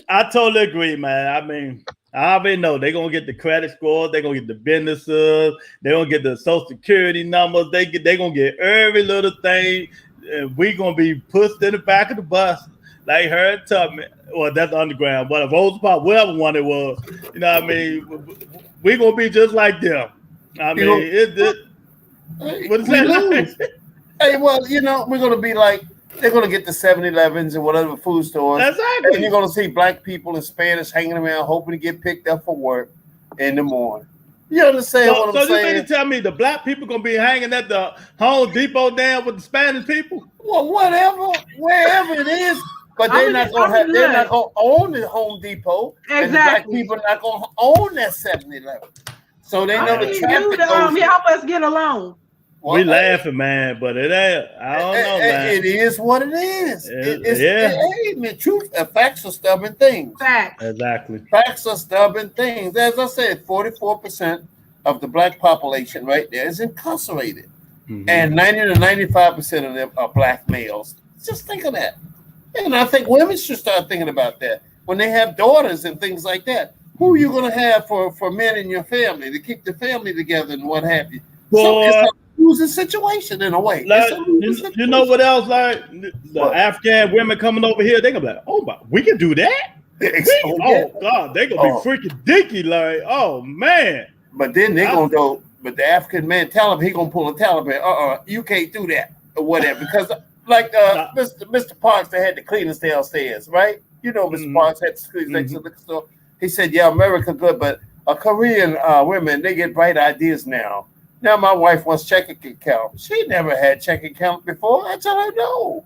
I totally agree, man. I mean, I already know they're going to get the credit scores. They're going to get the businesses. They're going to get the social security numbers. They're going to get every little thing. And we're going to be pushed in the back of the bus like her and Tubman. Well, that's the underground. But Rose Park, whatever one it was. You know what I mean? We're going to be just like them. I mean, what is that? Hey, well, you know, we're going to be like, they're going to get the 7-Elevens and whatever food stores. Exactly. And you're going to see black people in Spanish hanging around hoping to get picked up for work in the morning. You understand what I'm saying? So you mean to tell me the black people going to be hanging at the Home Depot down with the Spanish people? Well, whatever, wherever it is. But they're not going to own the Home Depot. Exactly. And the black people are not going to own that 7-Eleven. So they know the traffic goes. Help us get a loan. Well, we laughing, man, but it ain't. I don't know, man. It is what it is. Facts are stubborn things. Facts. Exactly. Facts are stubborn things. As I said, 44% of the black population right there is incarcerated. Mm-hmm. And 90 to 95% of them are black males. Just think of that. And I think women should start thinking about that. When they have daughters and things like that, who are you going to have for men in your family to keep the family together and what have you? So it's a losing situation in a way. Like, you know what else? Like the Afghan women coming over here, they're going to be like, oh, my, we can do that? Oh, God, they're going to be freaking dinky. Like, oh, man. But then they're going to go, but the African man tell him he going to pull a Taliban. You can't do that or whatever. Because like Mr. Parks that had the cleaners downstairs, right? You know, Mr. Parks had the cleaners next to the liquor store. He said, yeah, America good, but Korean women, they get bright ideas now. Now my wife wants checking account. She never had checking account before. I tell her no.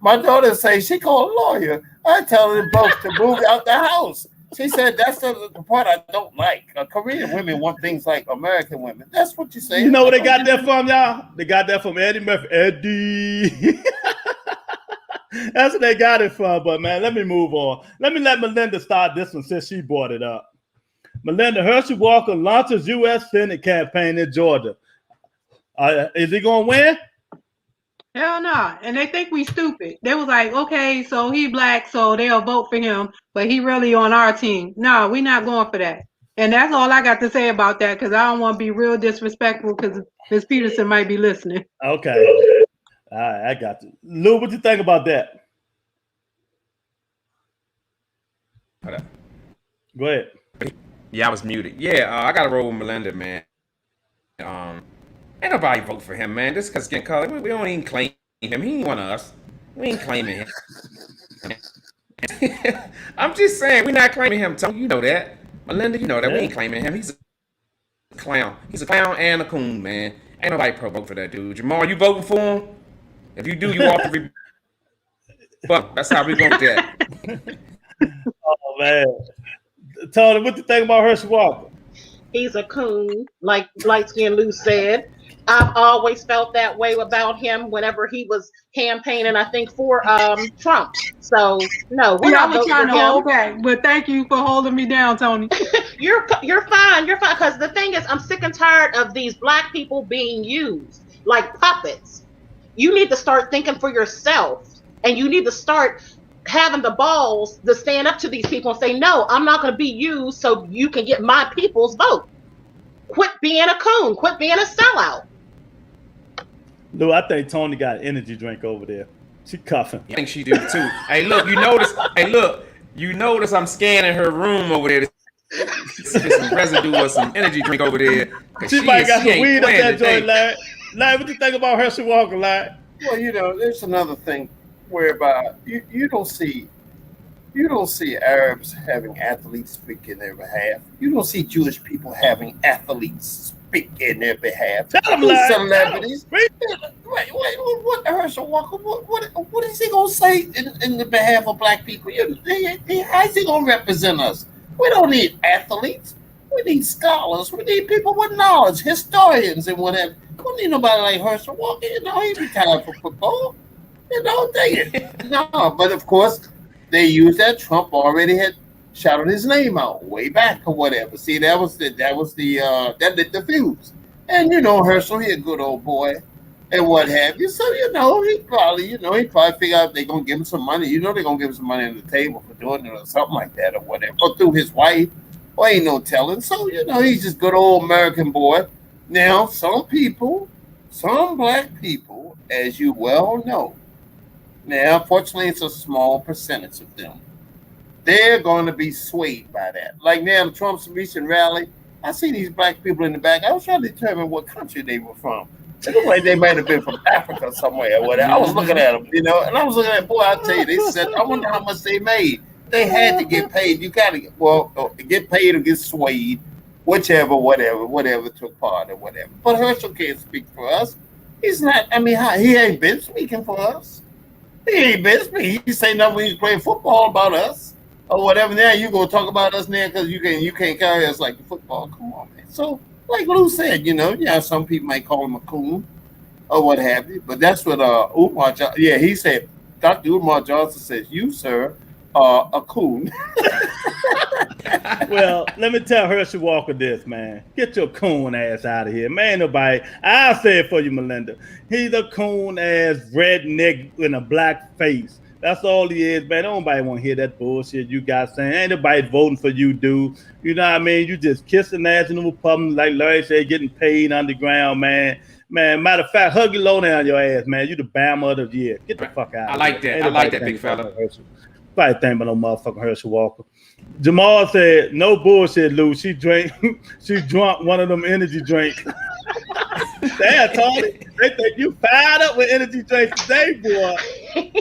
My daughter say she called a lawyer. I tell her both to move out the house. She said that's the part I don't like. Korean women want things like American women. That's what you say. You know where they got that from, y'all? They got that from Eddie Murphy. Eddie. That's where they got it from. But, man, let me move on. Let Melinda start this one since she brought it up. Melinda, Herschel Walker launches U.S. Senate campaign in Georgia. Is he going to win? Hell no. And they think we stupid. They was like, okay, so he black, so they'll vote for him, but he really on our team. No, we not going for that. And that's all I got to say about that because I don't want to be real disrespectful because Ms. Peterson might be listening. Okay. All right, I got you. Lou, what you think about that? Hold up. Go ahead. Yeah, I was muted. Yeah, I got to roll with Melinda, man. Ain't nobody vote for him, man. Just because skin color, we don't even claim him. He ain't one of us. We ain't claiming him. I'm just saying, we're not claiming him, Tony. You know that. Melinda, you know that. We ain't claiming him. He's a clown. He's a clown and a coon, man. Ain't nobody pro-vote for that dude. Jamal, you voting for him? If you do, you off the but that's how we going with that. Oh, man. Tony, what you think about Herschel Walker? He's a coon, like light skinned Lou said. I've always felt that way about him whenever he was campaigning, I think, for Trump. So no, we're not voting trying for to him. hold back, but thank you for holding me down, Tony. You're fine. You're fine. Because the thing is, I'm sick and tired of these black people being used like puppets. You need to start thinking for yourself, and you need to start having the balls to stand up to these people and say, no, I'm not going to be used so you can get my people's vote. Quit being a coon. Quit being a sellout. Lou, I think Tony got an energy drink over there. She coughing. I think she do too. Hey, look, you notice? You notice I'm scanning her room over there. There's some residue or some energy drink over there. She might got some weed up that joint, Larry. Larry, what you think about Herschel Walker, Larry? Well, there's another thing whereby you don't see Arabs having athletes speak in their behalf. You don't see Jewish people having athletes speak in their behalf. Tell them, Larry. Celebrities. Wait, what Herschel Walker? What is he gonna say in the behalf of black people? How's he gonna represent us? We don't need athletes. We need scholars. We need people with knowledge, historians and whatever. We don't need nobody like Herschel Walker. He retired from football. No, but of course they used that. Trump already had shouted his name out way back or whatever. See, that lit the fuse. And Herschel, he a good old boy and what have you. So he probably figure out they're gonna give him some money. They're gonna give him some money on the table for doing it or something like that or whatever. Or through his wife. Or ain't no telling. So he's just good old American boy. Now some black people, as you well know. Now, unfortunately, it's a small percentage of them. They're going to be swayed by that. Like now, Trump's recent rally, I see these black people in the back. I was trying to determine what country they were from. It looked like they might have been from Africa somewhere or whatever. I was looking at them, and I was looking at, boy, I tell you, they said, I wonder how much they made. They had to get paid. You got to get paid or get swayed, whichever, whatever took part or whatever. But Herschel can't speak for us. He's not, he ain't been speaking for us. He ain't been speaking. He say nothing when he's playing football about us or whatever. Now you gonna talk about us now because you can't carry us like the football. Come on, man. So like Lou said, some people might call him a coon or what have you, but that's what Umar Johnson. Yeah, he said. Dr. Umar Johnson says, "You, sir, are a coon." Well, let me tell Herschel Walker this, man. Get your coon ass out of here, man. Nobody. I'll say it for you, Melinda. He's a coon ass redneck with a black face. That's all he is, man. Nobody want to hear that bullshit you got saying. Ain't nobody voting for you, dude. You know what I mean? You just kissing ass in the public, like Larry said, getting paid underground, man. Man, matter of fact, hug your low down your ass, man. You the Bama of the year. Get the fuck out. I like that. I like that, big fella. Probably think about no motherfucking Herschel Walker. Jamal said, no bullshit, Lou. She drunk one of them energy drinks. Damn, Tony. They think you fired up with energy drinks today, boy.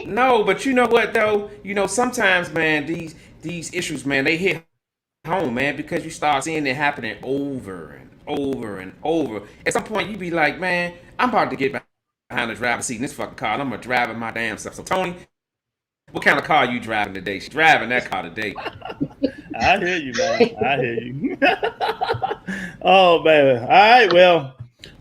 No, but you know what though? Sometimes, man, these issues, man, they hit home, man, because you start seeing it happening over and over and over. At some point, you be like, man, I'm about to get behind the driver's seat in this fucking car, and I'm gonna drive it my damn self. So, Tony, what kind of car are you driving today? She's driving that car today. I hear you, man. I hear you. Oh, man. All right, well,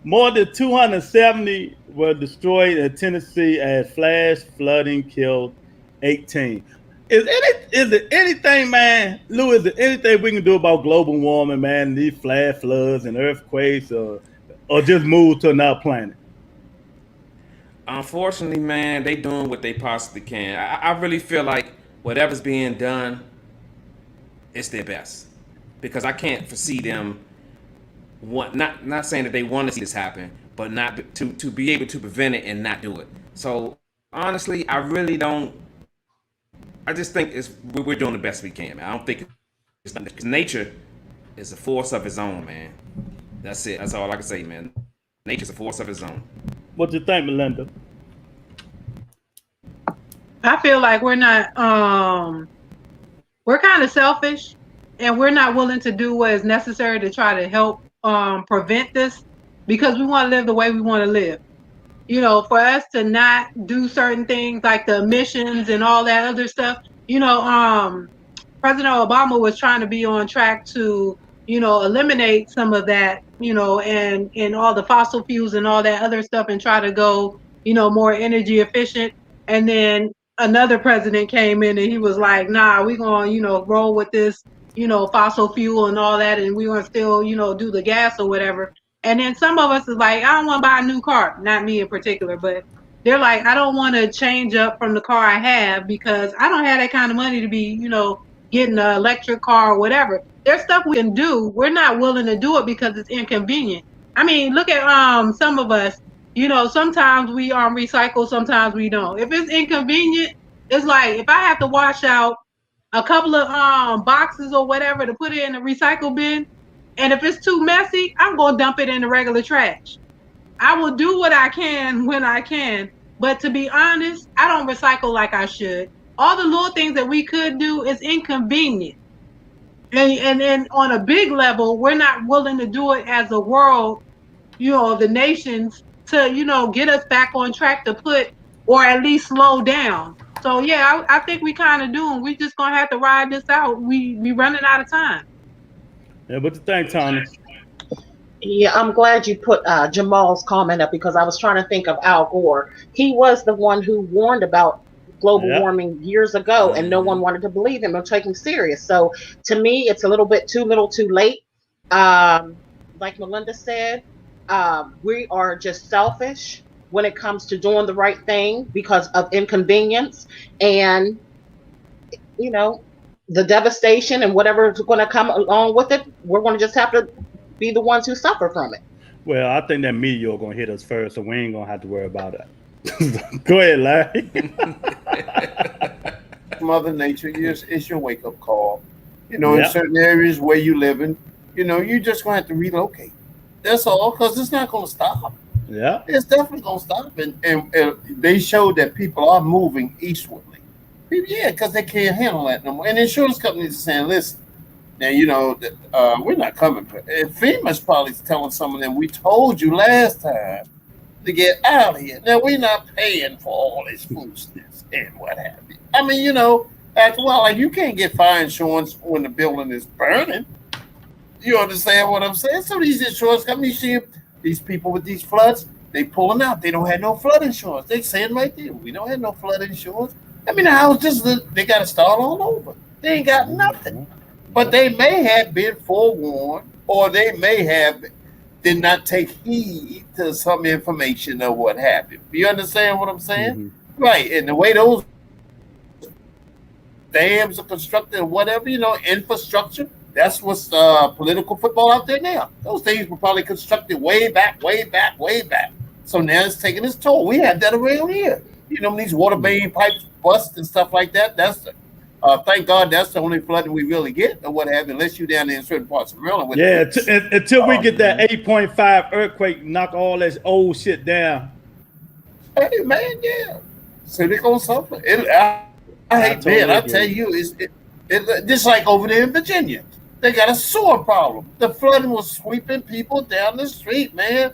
more than 270 were destroyed in Tennessee as flash flooding killed 18. Is it anything, man, Lou, is there anything we can do about global warming, man, these flash floods and earthquakes, or just move to another planet? Unfortunately, man, they doing what they possibly can. I really feel like whatever's being done, it's their best. Because I can't foresee them not saying that they want to see this happen, but not to be able to prevent it and not do it. So honestly, I really don't. I just think we're doing the best we can, man. I don't think it's nature is a force of its own, man. That's it. That's all I can say, man. Nature's a force of its own. What you think, Melinda? I feel like we're not we're kind of selfish, and we're not willing to do what is necessary to try to help prevent this, because we want to live the way we want to live. You know, for us to not do certain things like the emissions and all that other stuff, you know, President Obama was trying to be on track to, you know, eliminate some of that, you know, and all the fossil fuels and all that other stuff, and try to go, you know, more energy efficient. And then another president came in and he was like, nah, we're going to, you know, roll with this, you know, fossil fuel and all that, and we're going to still, you know, do the gas or whatever. And then some of us is like, I don't want to buy a new car. Not me in particular, but they're like, I don't want to change up from the car I have because I don't have that kind of money to be, you know, getting an electric car or whatever. There's stuff we can do. We're not willing to do it because it's inconvenient. I mean, look at some of us, you know, sometimes we recycle, sometimes we don't. If it's inconvenient, it's like if I have to wash out a couple of boxes or whatever to put it in the recycle bin, and if it's too messy, I'm going to dump it in the regular trash. I will do what I can when I can. But to be honest, I don't recycle like I should. All the little things that we could do is inconvenient. And then on a big level, we're not willing to do it as a world, you know, the nations to, you know, get us back on track to put, or at least slow down. So, yeah, I think we kind of do. And we just going to have to ride this out. We running out of time. Yeah, what you think, Tony? Yeah, I'm glad you put Jamal's comment up, because I was trying to think of Al Gore. He was the one who warned about global warming years ago, and no one wanted to believe him or take him serious. So to me, it's a little bit too little too late. Like Melinda said, we are just selfish when it comes to doing the right thing because of inconvenience and, you know, the devastation and whatever is going to come along with it. We're going to just have to be the ones who suffer from it. Well, I think that meteor is going to hit us first, so we ain't going to have to worry about it. Go ahead, Larry. Mother Nature, it's your wake-up call. You know, in certain areas where you live in, you know, you're just going to have to relocate. That's all, because it's not going to stop. Yeah. It's definitely going to stop. And they showed that people are moving eastwardly. Yeah, because they can't handle that no more. And insurance companies are saying, listen, now, you know, we're not coming. FEMA's probably telling some of them, we told you last time to get out of here. Now, we're not paying for all this foolishness and what have you. I mean, you know, after a while, like, you can't get fire insurance when the building is burning. You understand what I'm saying? So these insurance companies, see these people with these floods, they pulling out. They don't have no flood insurance. They saying right there, we don't have no flood insurance. I mean, the house they got to start all over. They ain't got nothing. But they may have been forewarned, or they may have did not take heed to some information or what have you. You understand what I'm saying? Mm-hmm. Right. And the way those dams are constructed or whatever, you know, infrastructure, that's what's political football out there now. Those things were probably constructed way back. So now it's taking its toll. We had that around here. You know, these water main pipes bust and stuff like that. That's thank God that's the only flooding we really get or what have you, unless you're down there in certain parts of Maryland. Until we get that 8.5 earthquake, knock all this old shit down. Hey, man, yeah. So they're going to suffer. I hate that. I tell you, it's just like over there in Virginia. They got a sewer problem. The flooding was sweeping people down the street, man,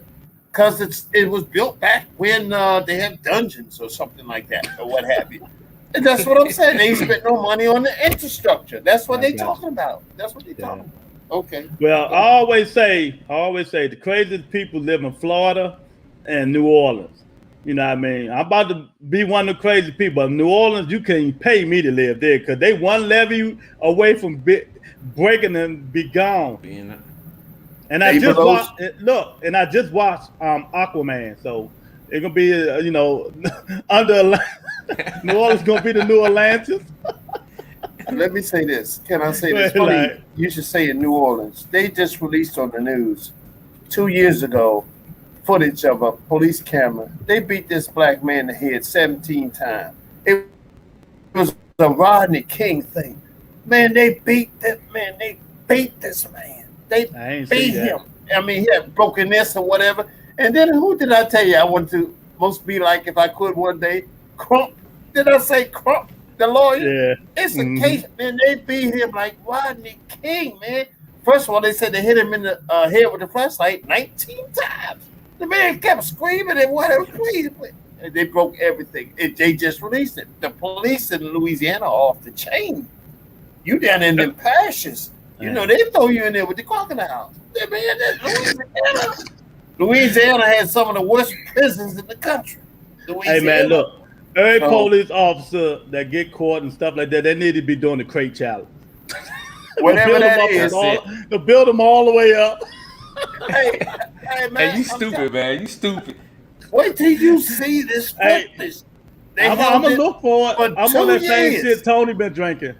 because it was built back when they had dungeons or something like that or what have you. And that's what I'm saying. They spent no money on the infrastructure. That's what they're talking about. That's what they're talking about. Okay. Well, I always say the craziest people live in Florida and New Orleans. You know what I mean? I'm about to be one of the crazy people. In New Orleans, you can't pay me to live there because they one levy away from breaking and be gone. And I just watched Aquaman, so it's gonna be under New Orleans gonna be the new Atlantis. Let me say this. Can I say this? Funny, you should say in New Orleans. They just released on the news 2 years ago footage of a police camera. They beat this black man in the head 17 times. It was a Rodney King thing. Man, they beat that man. They beat this man. They beat him. I mean, he had broken this or whatever. And then who did I tell you I wanted to most be like if I could one day? Crump. Did I say Crump, the lawyer? Yeah. It's a case, man. They beat him like Rodney King, man. First of all, they said they hit him in the head with a flashlight 19 times. The man kept screaming and whatever. And they broke everything. They just released it. The police in Louisiana are off the chain. You down in them pastures. You know, they throw you in there with the crocodiles. Man, Louisiana has some of the worst prisons in the country. Louisiana. Hey, man, look. Every police officer that get caught and stuff like that, they need to be doing the crate challenge. Whatever that is. To build them all the way up. Hey, man. Hey, you stupid, man. You stupid. Wait till you see this fitness. I'm going to look for it. I'm on that same shit Tony been drinking.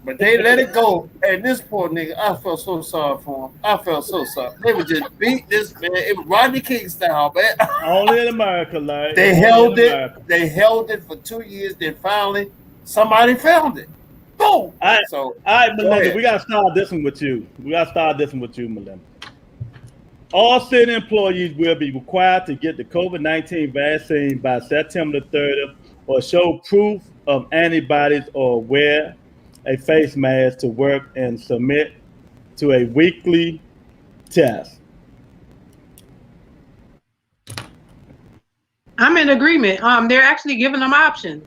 But they let it go. And this poor nigga, I felt so sorry for him. I felt so sorry. They would just beat this man. It was Rodney King style, man. Only in America, like. They held it. They held it for 2 years. Then finally, somebody found it. Boom. All right, Melinda, go we got to start this one with you. Melinda. All city employees will be required to get the COVID-19 vaccine by September the 30th or show proof of antibodies or wear a face mask to work and submit to a weekly test. I'm in agreement. They're actually giving them options.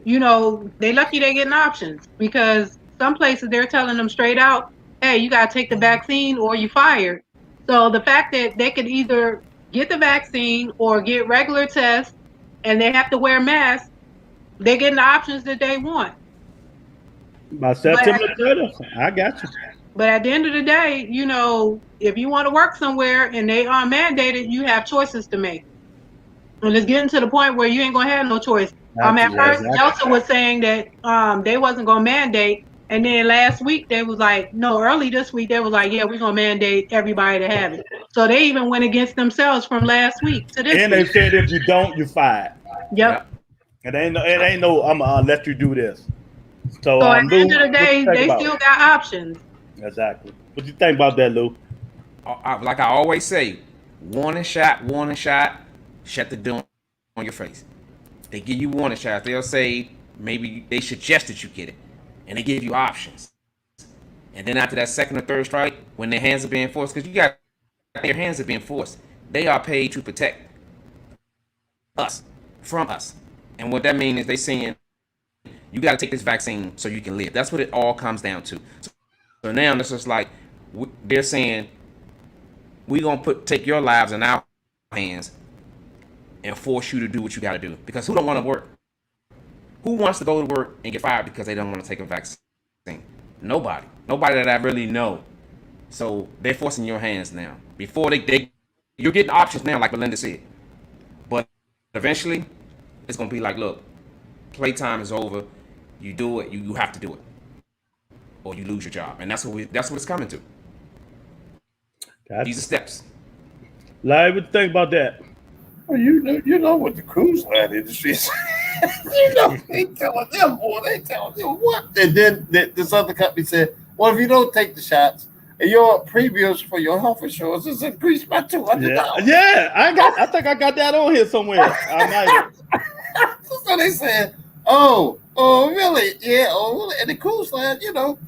You know, they lucky they getting options because some places they're telling them straight out, hey, you got to take the vaccine or you fired. So the fact that they could either get the vaccine or get regular tests and they have to wear masks, they're getting the options that they want. By September 30th, I got you. But at the end of the day, you know, if you want to work somewhere and they are mandated, you have choices to make. And it's getting to the point where you ain't going to have no choice. At first, Delta was saying that they wasn't going to mandate. And then last week, they was like, no, early this week, they was like, yeah, we're going to mandate everybody to have it. So they even went against themselves from last week to this week. And they said if you don't, you're fired. Yep. It ain't no, I'm going to let you do this. So at the end of the day, they still got options. Exactly. What do you think about that, Lou? Like I always say, warning shot, shut the door on your face. They give you warning shots. They'll say maybe they suggest that you get it. And they give you options. And then after that second or third strike, when their hands are being forced, because their hands are being forced, they are paid to protect us from us. And what that means is they saying, you got to take this vaccine so you can live. That's what it all comes down to. So now it's just like they're saying, we're going to take your lives in our hands and force you to do what you got to do. Because who don't want to work? Who wants to go to work and get fired because they don't want to take a vaccine? Nobody. Nobody that I really know. So they're forcing your hands now. Before you're getting options now, like Belinda said. But eventually, it's going to be like, look, playtime is over. You do it. You have to do it, or you lose your job, and that's what it's coming to. Gotcha. These are steps. Larry, what do you think about that? Well, you know what the cruise line industry is. You know, they telling them, boy, they telling them what? And then this other company said, well, if you don't take the shots, your premiums for your health insurance is increased by $200. Yeah, I think I got that on here somewhere. I might. So they said, oh, really? Yeah, really? And the cruise line, you know,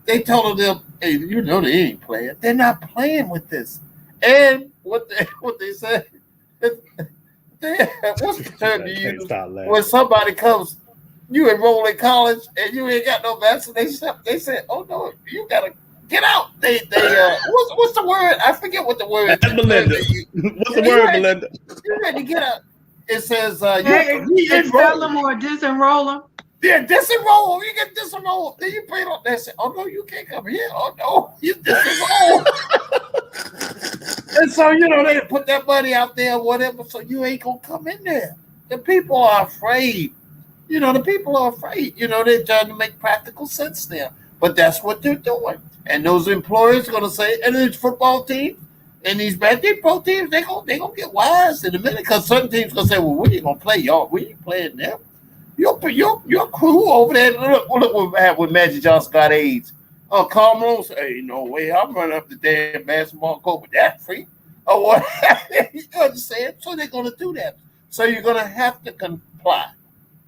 they told them, hey, you know, they ain't playing. They're not playing with this. And what they said, what's the term you use when somebody comes, you enroll in college and you ain't got no vaccination? They said, oh no, you gotta get out. They what's the word? I forget what the word is. That's Melinda. What's the word, Melinda? You ready to get out? It says expel them or disenroll them. Yeah, disenroll. You get disenrolled. Then you pay on. They say, oh no, you can't come here. Oh no, you disenrolled. And so, you know, they put that money out there, whatever, so you ain't gonna come in there. The people are afraid. You know, the people are afraid. You know, they're trying to make practical sense there. But that's what they're doing. And those employers are gonna say, and this football team, And these bad pro teams, they gonna get wise in a minute because certain teams gonna say, well, we ain't gonna play y'all. We ain't playing them. Your crew over there. Look what happened when Magic Johnson got AIDS. Karl Malone said, hey, no way, I'm running up the damn basketball court with that freak. Or what? You understand? So they're gonna do that. So you're gonna have to comply.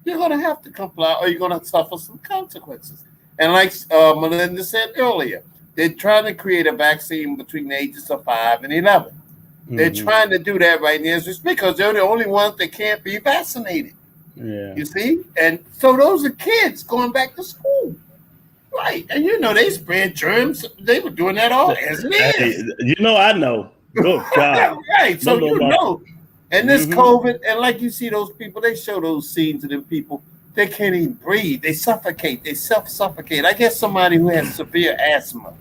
You're gonna have to comply, or you're gonna suffer some consequences. And like Melinda said earlier, they're trying to create a vaccine between the ages of 5 and 11. Mm-hmm. They're trying to do that right now just because they're the only ones that can't be vaccinated. Yeah. You see? And so those are kids going back to school. Right. And they spread germs. They were doing that all as it is. I know. Good God. Right. So And this COVID, and like you see those people, they show those scenes of them people, they can't even breathe. They suffocate. They self-suffocate. I guess somebody who has severe asthma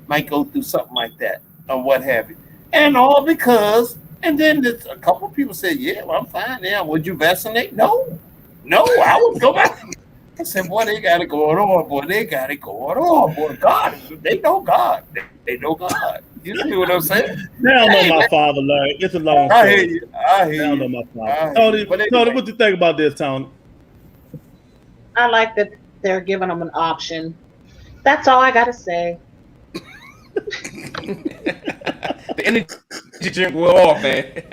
might go through something like that or what have you. And all because, and then a couple of people said, yeah, well, I'm fine now. Would you vaccinate? No, I would go back. I said, boy, they got it going on, boy. They got it going on, boy. God, they know God. They know God. You see what I'm saying? They don't know my father, Larry. It's a long story. I hear you. They don't know my father. Tony, what you think about this, Tony? I like that they're giving them an option. That's all I got to say. The energy drink will off, man.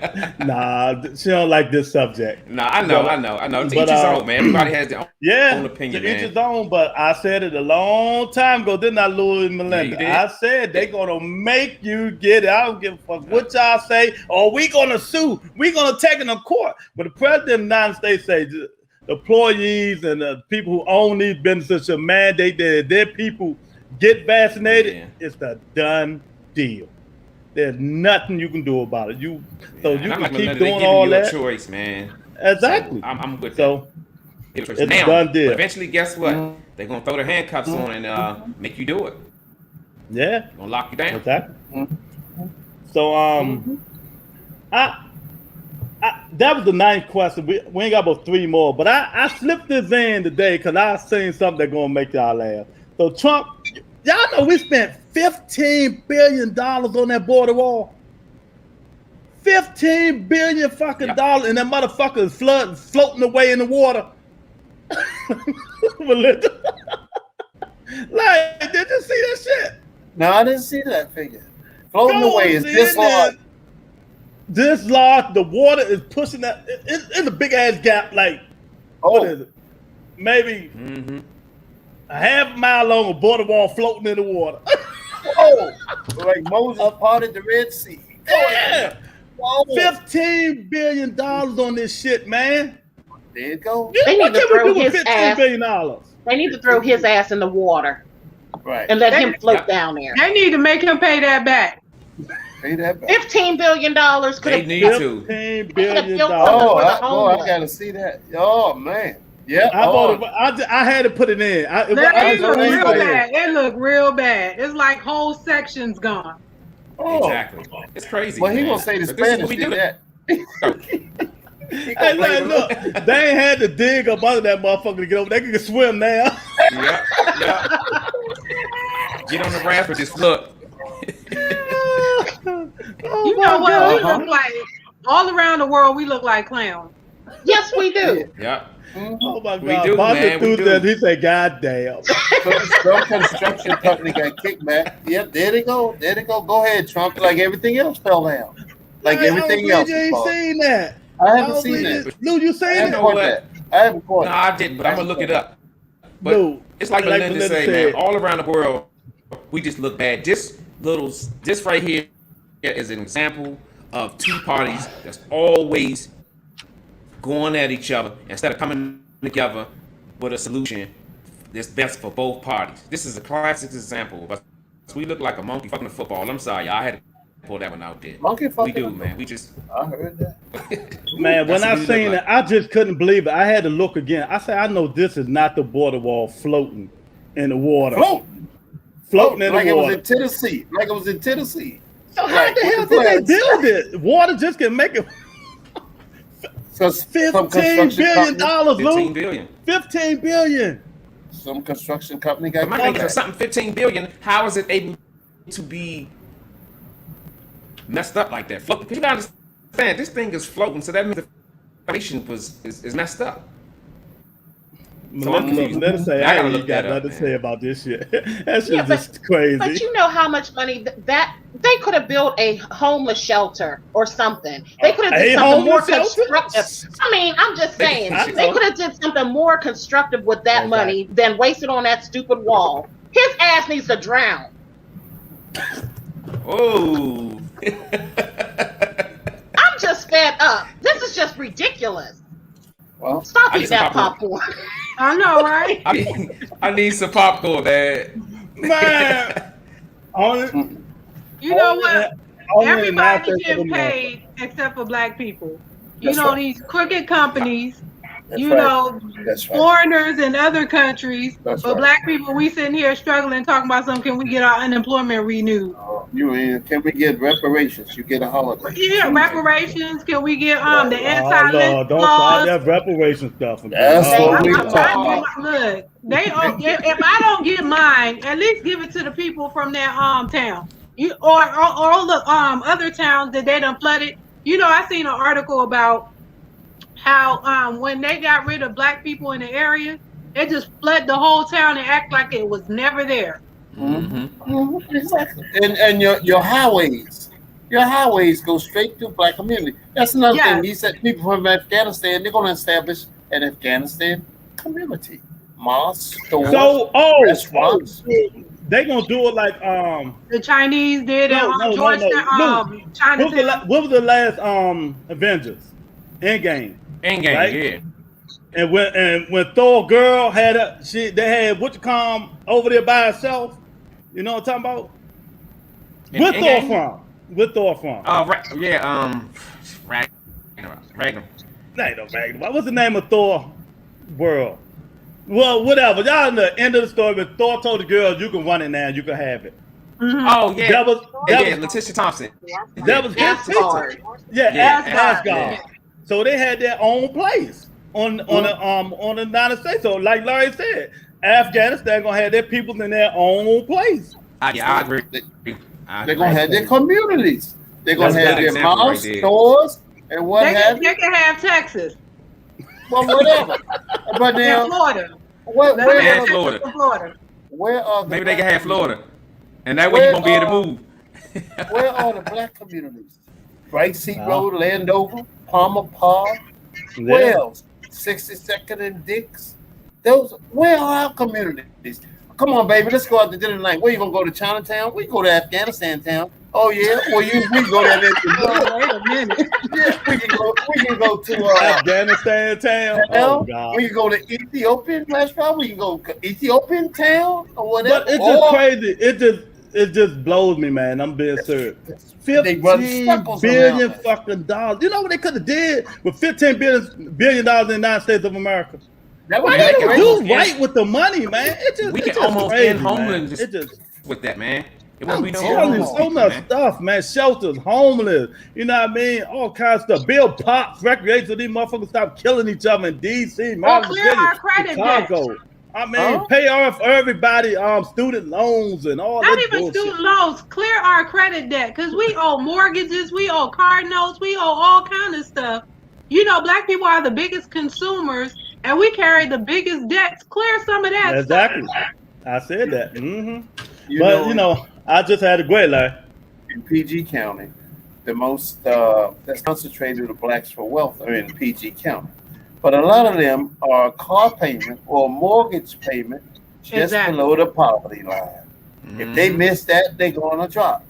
Nah, she don't like this subject. Nah, I know. To each his own, man. Everybody has their own opinion, to each his own, but I said it a long time ago, didn't I, Louis and Melinda? I said they're going to make you get it. I don't give a fuck what y'all say. Or we going to sue. We going to take it to court. But the president of the United States says the employees and the people who own these businesses should mandate that their people get vaccinated. Yeah. It's a done deal. There's nothing you can do about it. You can keep doing all that. Choice, man. Exactly. So I'm with so that. It's now, a done deal. Eventually, guess what? They're gonna throw their handcuffs on and make you do it. Yeah. They're gonna lock you down. Exactly. So that was the 9th question. We ain't got about 3 more, but I slipped this in today because I seen something that's gonna make y'all laugh. So Trump, y'all know we spent $15 billion on that border wall. $15 billion fucking dollars, and that motherfucker is floating away in the water. Melinda. Like, did you see that shit? No, I didn't see that figure. Floating away is this large. This large, the water is pushing that. It's a big ass gap. Like, what is it? Maybe a half mile long, a border wall floating in the water. Like Moses parted the Red Sea. Yeah. $15 billion on this shit, man. There you go. They need to throw his $15 ass. billion? They need to throw his ass in the water, right, and let him float down there. They need to make him pay that back. Pay that back. $15 billion could have. They need to. $15 billion. I gotta see that. Oh man. Yeah. I had to put it in. It looked real bad. It looked real bad. It's like whole sections gone. Exactly. It's crazy. Well, he gonna say the Spanish did that. Hey, look, they ain't had to dig up under that motherfucker to get over. They can swim now. Yeah. Get on the raft and just look. You know what? We look like all around the world. We look like clowns. Yes, we do. Yeah. Oh my God! We do, man. We do. That. He said, "God damn." Some construction company got kicked back. Yep, there they go. Go ahead, Trump. Like everything else fell down. Like everything else. You ain't seen that. I haven't seen that. Lou, you seen it? I haven't caught it. No, I didn't, but I'm gonna look it up. But Lou, it's like Melinda said, man. All around the world, we just look bad. This right here is an example of two parties that's always going at each other instead of coming together with a solution that's best for both parties. This is a classic example. But we look like a monkey fucking a football. I'm sorry, I had to pull that one out there. Monkey fucking. We do, man. We just. I heard that. Man, when I seen it, I just couldn't believe it. I had to look again. I said, I know this is not the border wall floating in the water. Floating in the water. Like it was in Tennessee. So how the hell did they build it? Water just can make it. $15 billion, Lou. $15 billion. Some construction company got. My thing is something $15 billion. How is it able to be messed up like that. Float. You gotta understand, this thing is floating, so that means the foundation is messed up. So I'm confused. Let us say, I I gotta ain't look got that up, nothing to man. say about this shit. That shit Yeah, just crazy. But you know how much money that they could have built a homeless shelter or something. They could have did A something more homeless shelter? constructive. I mean, I'm just saying I they know. could have did something more constructive with that money than wasted on that stupid wall. His ass needs to drown. Oh. I'm just fed up. This is just ridiculous. Well, Stop I need eating that some popcorn. popcorn. I know, right? I need some popcorn, man. Man, only, You know what? only Everybody in get America. paid except for black people. You That's know, right. these crooked companies, That's you right. know, That's right. foreigners in other countries. That's But right. black people, we sitting here struggling, talking about something. Can we get our unemployment renewed? Can we get reparations? You get a holiday. Yeah, reparations. Can we get the Oh anti-lynch Lord, don't start laws? that reparation stuff again. That's Oh, what we I'm trying to talking get look. They if I don't get mine, at least give it to the people from that town. You or all the other towns that they done flooded. You know, I seen an article about how when they got rid of black people in the area, they just flood the whole town and act like it was never there. Exactly. And your highways go straight through black community. That's another thing. He said people from Afghanistan, they're going to establish an Afghanistan community. Mosques, stores, restaurants. They gonna do it like the Chinese did in Georgetown. Chinatown. What was the last Avengers? Endgame. Endgame, right? yeah. And when Thor girl had they had Witchcom over there by herself. You know what I'm talking about? With Thor from? Oh, right. Yeah. Ragnarok. Ragnarok. What's the name of Thor world? Well, whatever. Y'all know the end of the story. But Thor told the girl, "You can run it now. You can have it." Mm-hmm. Oh yeah. That was Letitia Thompson. That was his picture. Yeah, Asgard. So they had their own place on the United States. So like Larry said, Afghanistan gonna have their people in their own place. I agree. They're gonna have their communities. They're gonna have their mosques, stores, and what have you. They can have Texas. Well, whatever. But now, Florida. Florida. Where are maybe they can have Florida, and that way you won't be able to move. Where are the black communities? Bright Seat Road, Landover, Palmer Park. Where else? 62nd and Dix. Where are our communities? Come on, baby, let's go out to dinner tonight. Where you gonna go to Chinatown? We go to Afghanistan town. Oh yeah, well we go there. Wait a minute. Yeah, we can go to Afghanistan town. Oh God. We can go to Ethiopian restaurant. We can go to Ethiopian town or whatever. But it's just crazy. It just blows me, man. I'm being serious. $15 billion fucking dollars. You know what they could have did with $15 billion in the United States of America? Why they don't do right with the money, man? We can almost end homelessness with that, man. I'm telling you, so much stuff, man. Shelters, homeless, you know what I mean? All kinds of stuff. Build pops, recreation, so these motherfuckers stop killing each other in D.C., clear our credit Chicago. debt. I mean, pay off everybody student loans and all that. Not even student loans. Clear our credit debt because we owe mortgages, we owe car notes, we owe all kind of stuff. You know, black people are the biggest consumers, and we carry the biggest debts. Clear some of that. Exactly. Stuff. I said that. Mm-hmm. I just had a great life. In PG County, the most that's concentrated of blacks for wealth are in PG County. But a lot of them are car payment or mortgage payment just below the poverty line. If they miss that, they're going to drop.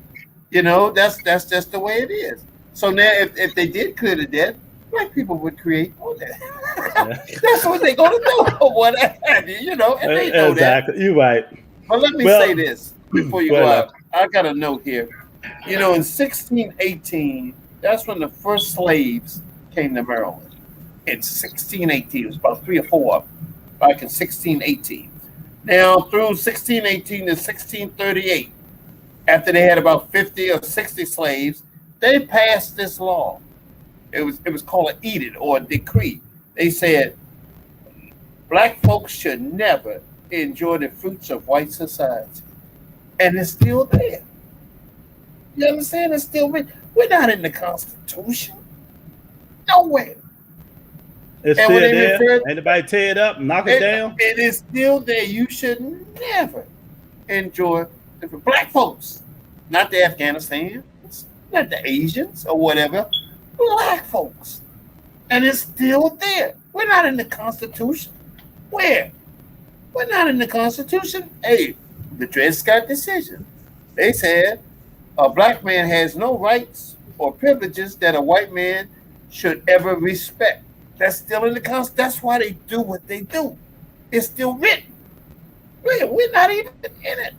You know, that's just the way it is. So now if they did clear the debt, black people would create more debt. That's what they're going to do. What have you, you know, and they know exactly. that. You're right. But let me say this before you go out. I got a note here. You know, in 1618, that's when the first slaves came to Maryland. In 1618, it was about 3 or 4 back in 1618. Now, through 1618 to 1638, after they had about 50 or 60 slaves, they passed this law. It was called an edict or a decree. They said black folks should never enjoy the fruits of white society. And it's still there. You understand? It's still there. We're not in the Constitution. Nowhere. It's And still when they there. refer- Anybody tear it up, knock it down? It is still there. You should never enjoy different black folks, not the Afghanistans, not the Asians or whatever, black folks. And it's still there. We're not in the Constitution. Where? We're not in the Constitution. Hey, the Dred Scott decision. They said a black man has no rights or privileges that a white man should ever respect. That's still in the Constitution. That's why they do what they do. It's still written. We're not even in it.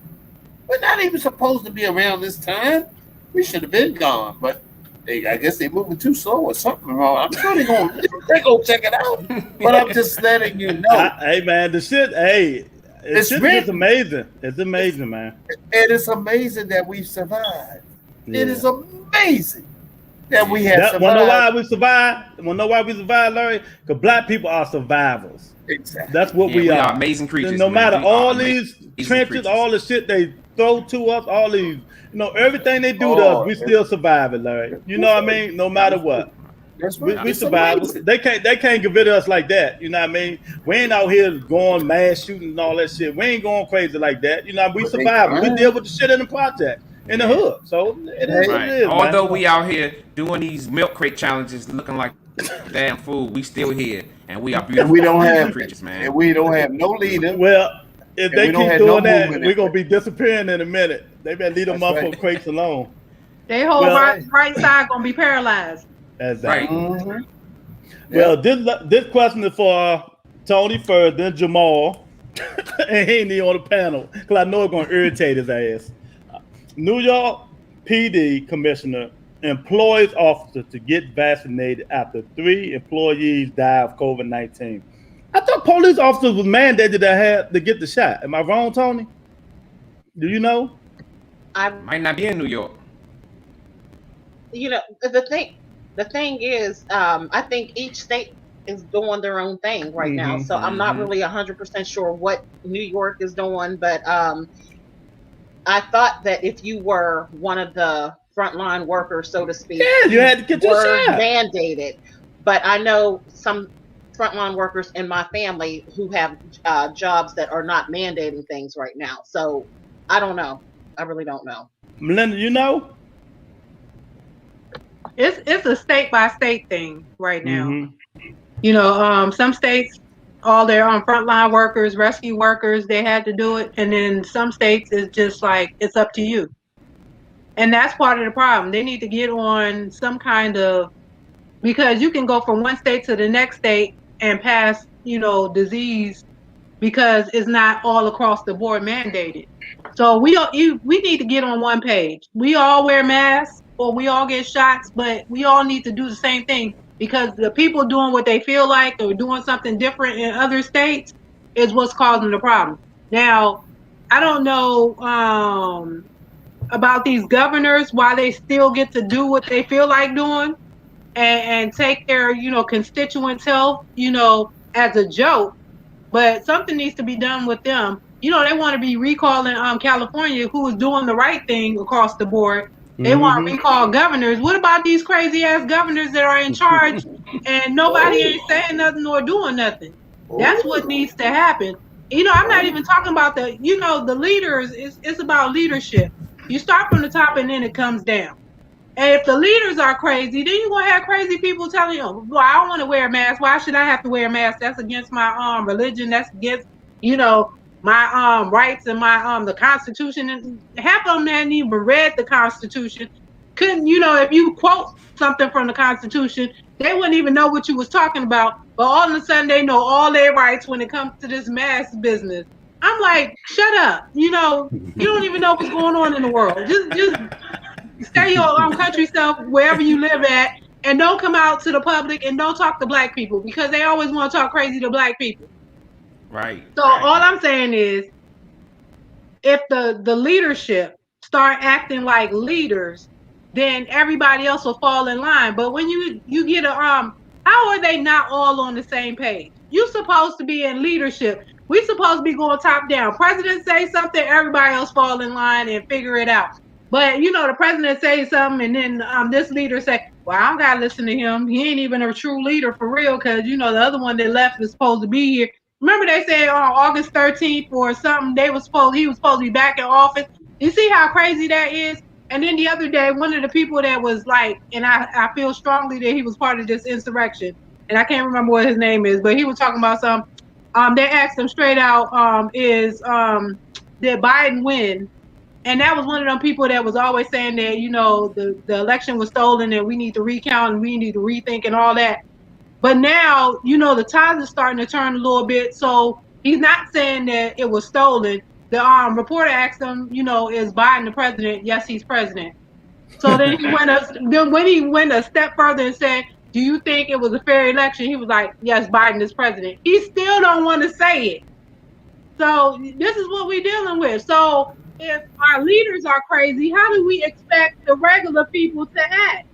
We're not even supposed to be around this time. We should have been gone, but I guess they're moving too slow or something wrong. I'm sure they're gonna check it out. But I'm just letting you know. Hey man, the shit. Hey, It's it's amazing. It's amazing, man. And it's amazing that we survived. It is amazing that we have survived. Wanna know why we survived? Wanna know why we survived, Larry? Because black people are survivors. Exactly. That's what we we are. Amazing creatures. No matter We all are these amazing trenches, creatures. all the shit they throw to us, all these, everything they do to us, we still survive it, Larry. You know what I mean? No matter what. That's We right. survive. They can't get rid of us like that. You know what I mean? We ain't out here going mass shooting and all that shit. We ain't going crazy like that. You know, we survive. We deal with the shit in the project, in the hood. So it is what it is. Although man. we out here doing these milk crate challenges, looking like damn fool, we still here, and we are beautiful. And we don't have creatures, man. And we don't have no leader. Well, if And they we don't keep have doing no that, movement we're in gonna be disappearing in a minute. They better leave them That's motherfucking right. crates alone. They whole Well, right side gonna be paralyzed. Exactly. Mhm. Well, this question is for Tony first, then Jamal, and he ain't even on the panel because I know it's gonna irritate his ass. New York PD commissioner employs officer to get vaccinated after 3 employees died of COVID-19. I thought police officers was mandated to get the shot. Am I wrong, Tony? Do you know? Might not be in New York. The thing is, I think each state is doing their own thing right now. So I'm not really 100% sure what New York is doing, but I thought that if you were one of the frontline workers, so to speak, Yeah, you had to get your were shot. mandated. But I know some frontline workers in my family who have jobs that are not mandating things right now. So I don't know. I really don't know. Melinda, you know? It's a state by state thing right now. Mhm. Some states, all their frontline workers, rescue workers, they had to do it, and then some states it's just like it's up to you. And that's part of the problem. They need to get on some kind of, because you can go from one state to the next state and pass, disease, because it's not all across the board mandated. So we need to get on one page. We all wear masks or we all get shots, but we all need to do the same thing, because the people doing what they feel like or doing something different in other states is what's causing the problem. Now, I don't know about these governors, why they still get to do what they feel like doing and take their, constituents' health, as a joke. But something needs to be done with them. They want to be recalling California, who is doing the right thing across the board. They want to recall governors. What about these crazy ass governors that are in charge and nobody ain't saying nothing or doing nothing? That's what needs to happen. I'm not even talking about the leaders. It's about leadership. You start from the top and then it comes down. And if the leaders are crazy, then you're going to have crazy people telling you, well, I don't want to wear a mask. Why should I have to wear a mask? That's against my religion. That's against, my rights and my the Constitution. And half of them hadn't even read the Constitution. Couldn't, if you quote something from the Constitution, they wouldn't even know what you was talking about. But all of a sudden they know all their rights when it comes to this mask business. I'm like, shut up. You don't even know what's going on in the world. Just stay your own country self wherever you live at, and don't come out to the public and don't talk to black people, because they always want to talk crazy to black people. Right. So all I'm saying is, if the leadership start acting like leaders, then everybody else will fall in line. But when you get how are they not all on the same page? You supposed to be in leadership. We supposed to be going top down. President say something, everybody else fall in line and figure it out. But the president say something, and then this leader say, "Well, I don't gotta listen to him. He ain't even a true leader for real, because the other one that left is supposed to be here." Remember they said on August 13th or something he was supposed to be back in office. You see how crazy that is? And then the other day, one of the people that was like, and I feel strongly that he was part of this insurrection, and I can't remember what his name is, but he was talking about some. They asked him straight out, did Biden win? And that was one of them people that was always saying that, the election was stolen and we need to recount and we need to rethink and all that. But now, the tides are starting to turn a little bit. So he's not saying that it was stolen. The reporter asked him, is Biden the president? Yes, he's president. So then when he went a step further and said, do you think it was a fair election? He was like, yes, Biden is president. He still don't want to say it. So this is what we're dealing with. So if our leaders are crazy, how do we expect the regular people to act?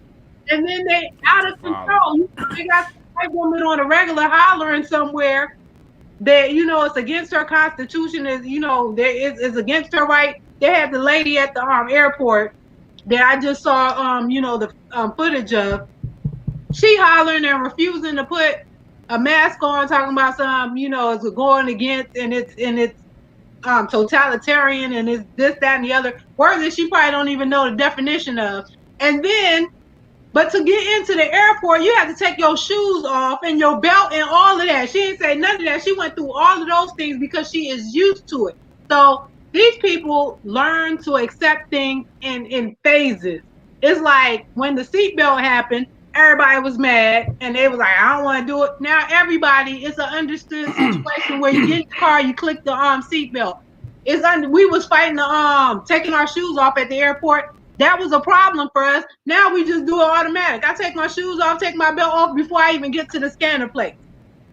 And then they out of control. They got some white woman on a regular hollering somewhere that it's against her constitution. Is against her right. They had the lady at the airport that I just saw the footage of. She hollering and refusing to put a mask on, talking about some it's going against and it's totalitarian and it's this, that, and the other words that she probably don't even know the definition of. And then, but to get into the airport, you have to take your shoes off and your belt and all of that. She didn't say none of that. She went through all of those things because she is used to it. So these people learn to accept things in phases. It's like when the seatbelt happened, everybody was mad and they was like, I don't want to do it. Now everybody, it's an understood situation where you get in the car, you click the seatbelt. We was fighting the taking our shoes off at the airport. That was a problem for us. Now we just do it automatic. I take my shoes off, take my belt off before I even get to the scanner place.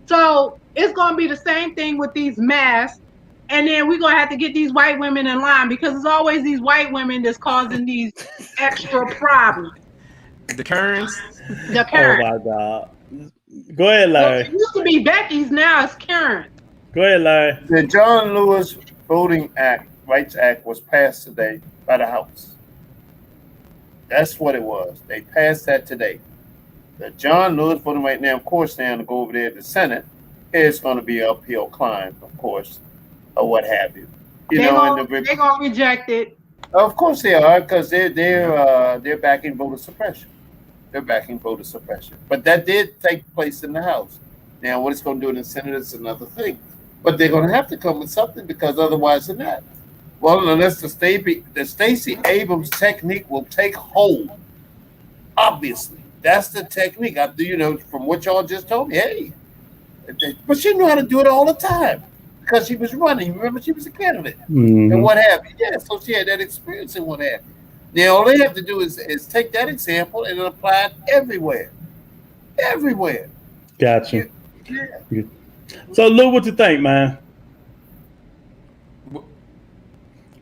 So it's gonna be the same thing with these masks. And then we're gonna have to get these white women in line because it's always these white women that's causing these extra problems. The Kerns. The Karen. Oh my God. Go ahead, Larry. Well, it used to be Becky's, now it's Karen. Go ahead, Larry. The John Lewis Voting Rights Act was passed today by the House. That's what it was. They passed that today. The John Lewis Voting Right now, of course, now to go over there to the Senate, it's going to be an uphill climb, of course, or what have you. They're going to reject it. Of course they are, because they're backing voter suppression. They're backing voter suppression. But that did take place in the House. Now, what it's going to do in the Senate is another thing. But they're going to have to come with something because otherwise they're not. Well, unless the Stacey Abrams technique will take hold. Obviously, that's the technique. From what y'all just told me, hey. But she knew how to do it all the time because she was running. Remember, she was a candidate and what have you. Yeah, so she had that experience and what have you. Now, all they have to do is take that example and apply it everywhere. Everywhere. Gotcha. Yeah. So, Lou, what you think, man?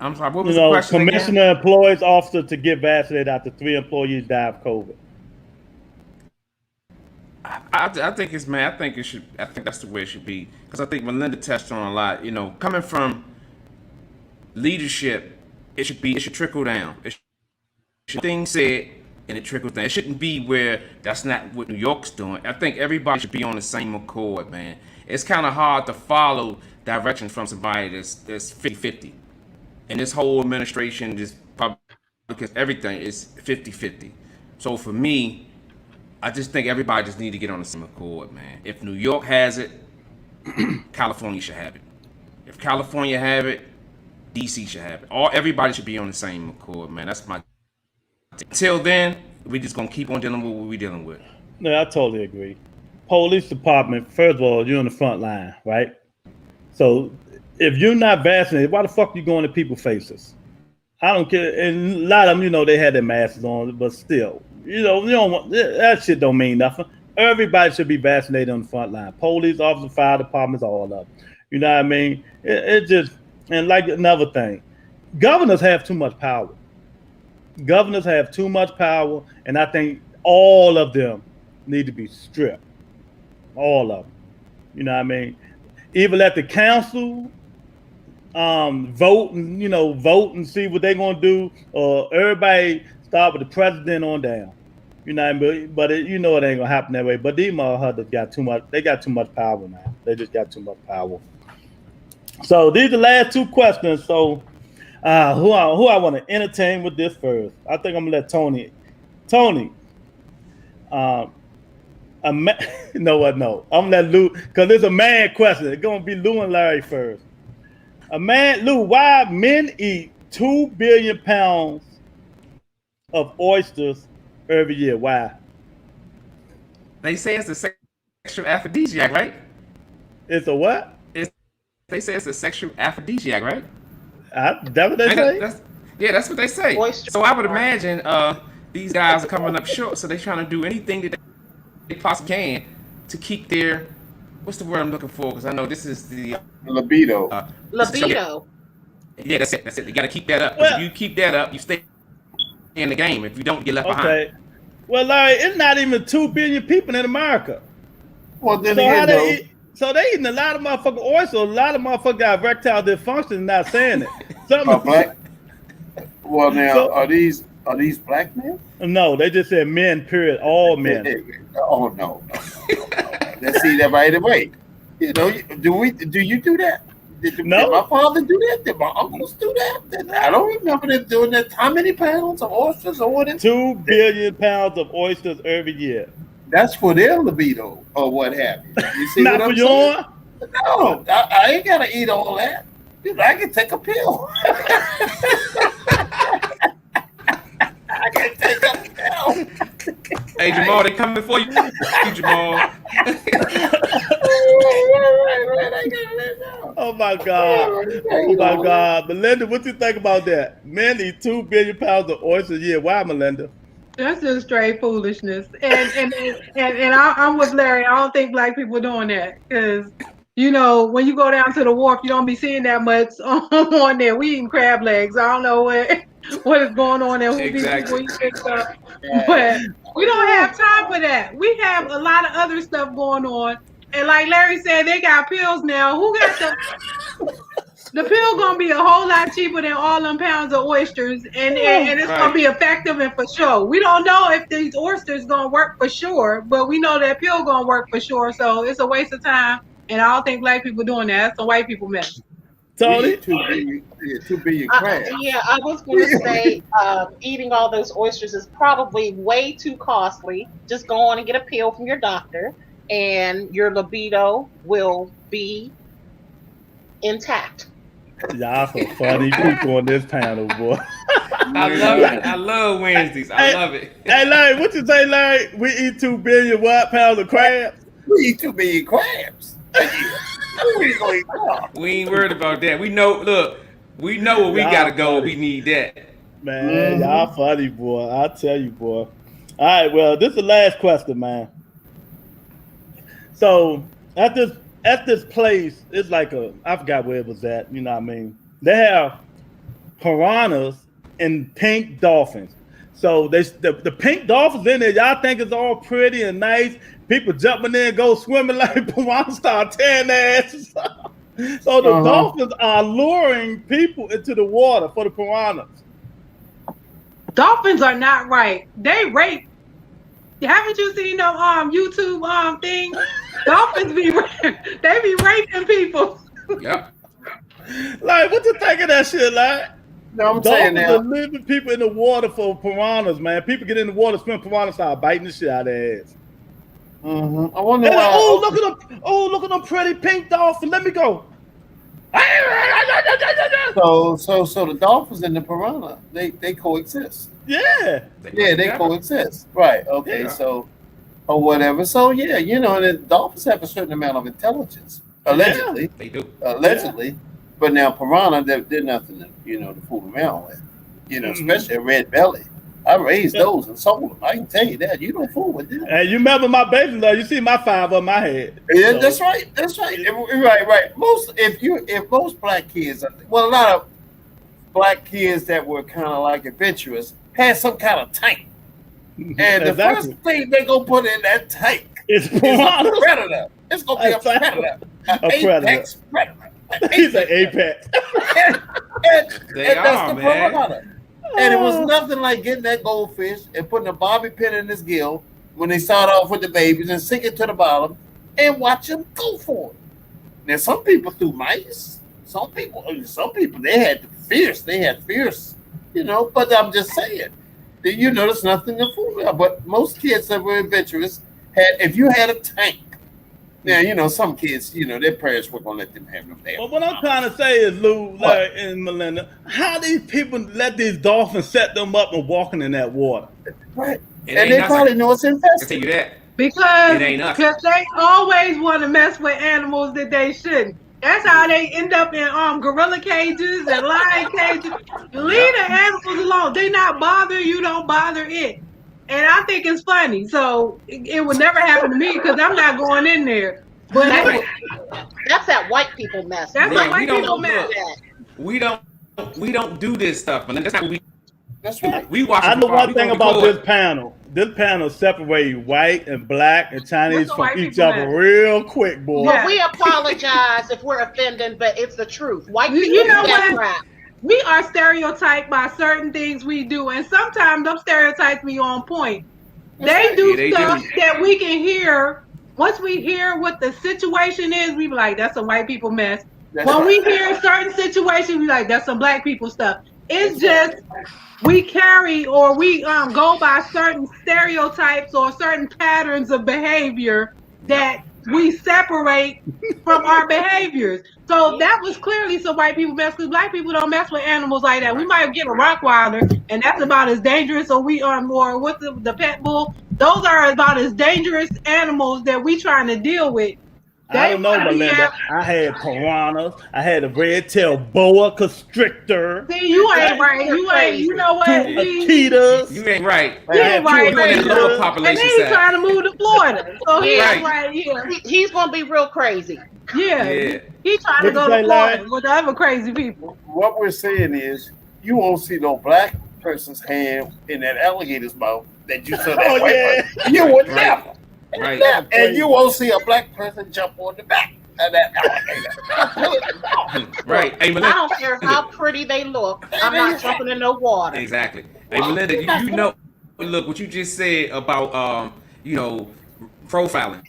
I'm sorry, what was the question Commissioner again? employs officer to get vaccinated after 3 employees die of COVID. I think it's, man, I think that's the way it should be. Because I think Melinda touched on a lot. Coming from leadership, it should trickle down. Things said and it trickles down. It shouldn't be where that's not what New York's doing. I think everybody should be on the same accord, man. It's kind of hard to follow direction from somebody that's 50-50. And this whole administration, this Republicans, everything is 50-50. So for me, I just think everybody just need to get on the same accord, man. If New York has it, California should have it. If California have it, DC should have it. Everybody should be on the same accord, man. That's my. Until then, we just gonna keep on dealing with what we dealing with. No, I totally agree. Police department, first of all, you're on the front line, right? So if you're not vaccinated, why the fuck you going to people's faces? I don't care. And a lot of them, they had their masks on, but still, you don't want that shit. Don't mean nothing. Everybody should be vaccinated on the front line. Police officers, fire departments, all of them. You know what I mean? It just, and like another thing, governors have too much power. Governors have too much power, and I think all of them need to be stripped. All of them. You know what I mean? Even at the council, vote and see what they're gonna do, or everybody start with the president on down. You know what I mean? But it ain't gonna happen that way. But these motherfuckers got too much. They got too much power now. They just got too much power. So these are the last two questions. So who I want to entertain with this first? I think I'm gonna let Tony. Tony. No, I'm gonna let Lou, because it's a man question. It's gonna be Lou and Larry first. Lou, why men eat 2 billion pounds of oysters every year? Why? They say it's a sexual aphrodisiac, right? It's a what? They say it's a sexual aphrodisiac, right? That's what they say? That's what they say. Oyster. So I would imagine these guys are coming up short, so they're trying to do anything that they possibly can to keep their, what's the word I'm looking for? Because I know this is the libido. Libido. Yeah, that's it. You got to keep that up. Well, if you keep that up, you stay in the game. If you don't, get left behind. Okay. Well, Larry, it's not even 2 billion people in America. Well, then So how again, they eat? So they eating a lot of motherfucking oysters. A lot of motherfuckers got erectile dysfunction and not saying it. black. Well, now So- are these black men? No, they just said men. Period. All men. Oh no. Let's see that right away. You know, do you do that? Did No. my father do that? Did my uncles do that? I don't remember them doing that. How many pounds of oysters or whatever? 2 billion pounds of oysters every year. That's for their libido or what have you. You see Not what for I'm saying? yours. No, I ain't gotta eat all that. I can take a pill. I can take a pill. Hey Jamal, they coming for you, Jamal. Right, I gotta let know. Oh my God. Oh my God. Melinda, what you think about that? Men eat 2 billion pounds of oysters a year. Why, Melinda? That's just straight foolishness. And I'm with Larry. I don't think black people are doing that because, when you go down to the wharf, you don't be seeing that much on there. We eating crab legs. I don't know what is going on there. Who Exactly. these people you picked up. But we don't have time for that. We have a lot of other stuff going on. And like Larry said, they got pills now. Who got the pill gonna be a whole lot cheaper than all them pounds of oysters, and it's gonna be effective and for sure. We don't know if these oysters gonna work for sure, but we know that pill gonna work for sure. So it's a waste of time, and I don't think black people doing that. That's a white people mess. Tony? 2 billion crabs. I was going to say eating all those oysters is probably way too costly. Just go on and get a pill from your doctor, and your libido will be intact. Y'all some funny people on this panel, boy. I love it. I love Wednesdays. I love it. Hey, Larry, what you say, Larry? We eat 2 billion what pounds of crabs? We eat 2 billion crabs. We ain't worried about that. We know. Look, we know where we gotta go. We need that. Man, y'all funny, boy. I tell you, boy. All right, well, this is the last question, man. So at this place, it's like I forgot where it was at. You know what I mean? They have piranhas and pink dolphins. So the pink dolphins in there, y'all think it's all pretty and nice. People jumping in, go swimming like piranhas, start tearing their asses up. So the dolphins are luring people into the water for the piranhas. Dolphins are not right. They rape. Haven't you seen no YouTube thing? Dolphins be raping people. Yep. Like, what you think of that shit, like? No, I'm saying Dolphins now. are leaving people in the water for piranhas, man. People get in the water, swim, piranhas start biting the shit out of their ass. I wonder Like, why. look at them pretty pink dolphin. Let me go. So the dolphins and the piranha, they coexist. Yeah. Yeah, they coexist. Right. Okay. Yeah. So, or whatever. So yeah, and the dolphins have a certain amount of intelligence, allegedly. They do. Allegedly. But now piranha, they're nothing to fool around with. Especially a red belly. I raised those and sold them. I can tell you that. You don't fool with them. And you remember my baby love? You see my 5 on my head. Yeah, So- that's right. That's right. Right. If most black kids, a lot of black kids that were kind of like adventurous had some kind of tank, and the Exactly. first thing they gonna put in that tank It's is a piranhas. predator. It's gonna be a Exactly. predator, an A predator. apex predator. He's an apex. and They that's are, the man. piranha. And it was nothing like getting that goldfish and putting a bobby pin in his gill when they start off with the babies and sink it to the bottom and watch them go for it. Now, some people threw mice. Some people they had fierce, you know. But I'm just saying, that, you know, there's nothing to fool about. But most kids that were adventurous if you had a tank. Now, you know, some kids, you know, their parents were gonna let them have them there. Well, what I'm trying to say is, Lou, Larry, and Melinda, how these people let these dolphins set them up and walking in that water? Right. It And ain't they probably know it's I can tell infested. you that. Because It ain't us. they always want to mess with animals that they shouldn't. That's how they end up in gorilla cages and lion cages. Leave the animals alone. They not bother you, don't bother it. And I think it's funny. So it would never happen to me because I'm not going in there. But That's that white people mess. That's Right, what white people look, mess. We don't do this stuff, man. That's not what we. That's right. We watch. I know we one thing gonna about record. this panel. This panel separates white and black and Chinese What's the from white each people other at? real quick, boy. Well, we apologize if we're offending, but it's the truth. White You people know get what? crap. We are stereotyped by certain things we do, and sometimes those stereotypes be on point. They do Yeah, they stuff do. that we can hear. Once we hear what the situation is, we be like, "That's a white people mess." That's When right. we hear certain situations, we like, "That's some black people stuff." It's That's just we carry or we go by certain stereotypes or certain patterns of behavior that we separate from our behaviors. So that was clearly some white people mess because black people don't mess with animals like that. We might get a Rottweiler and that's about as dangerous, or we or what's the pet bull. Those are about as dangerous animals that we trying to deal with. I don't know, Melinda. I had piranhas. I had a red-tailed boa constrictor. See, you ain't right. You ain't. You know what? Two Akitas. You ain't right. You ain't right. You on that Akitas. lower And population then he's side. trying to move to Florida. So he Yeah. ain't right here. He's gonna be real crazy. Yeah. Yeah. He trying to What go you to say, Florida Larry? with the other crazy people. What we're saying is, you won't see no black person's hand in that alligator's mouth that you saw that Oh, white yeah. person. You would Right. never. Right. Never. And you won't see a black person jump on the back of that alligator. Right. Hey, I Melinda. don't care how pretty they look. I'm not jumping in no water. Exactly. Hey, Melinda, you know, look what you just said about you know, profiling,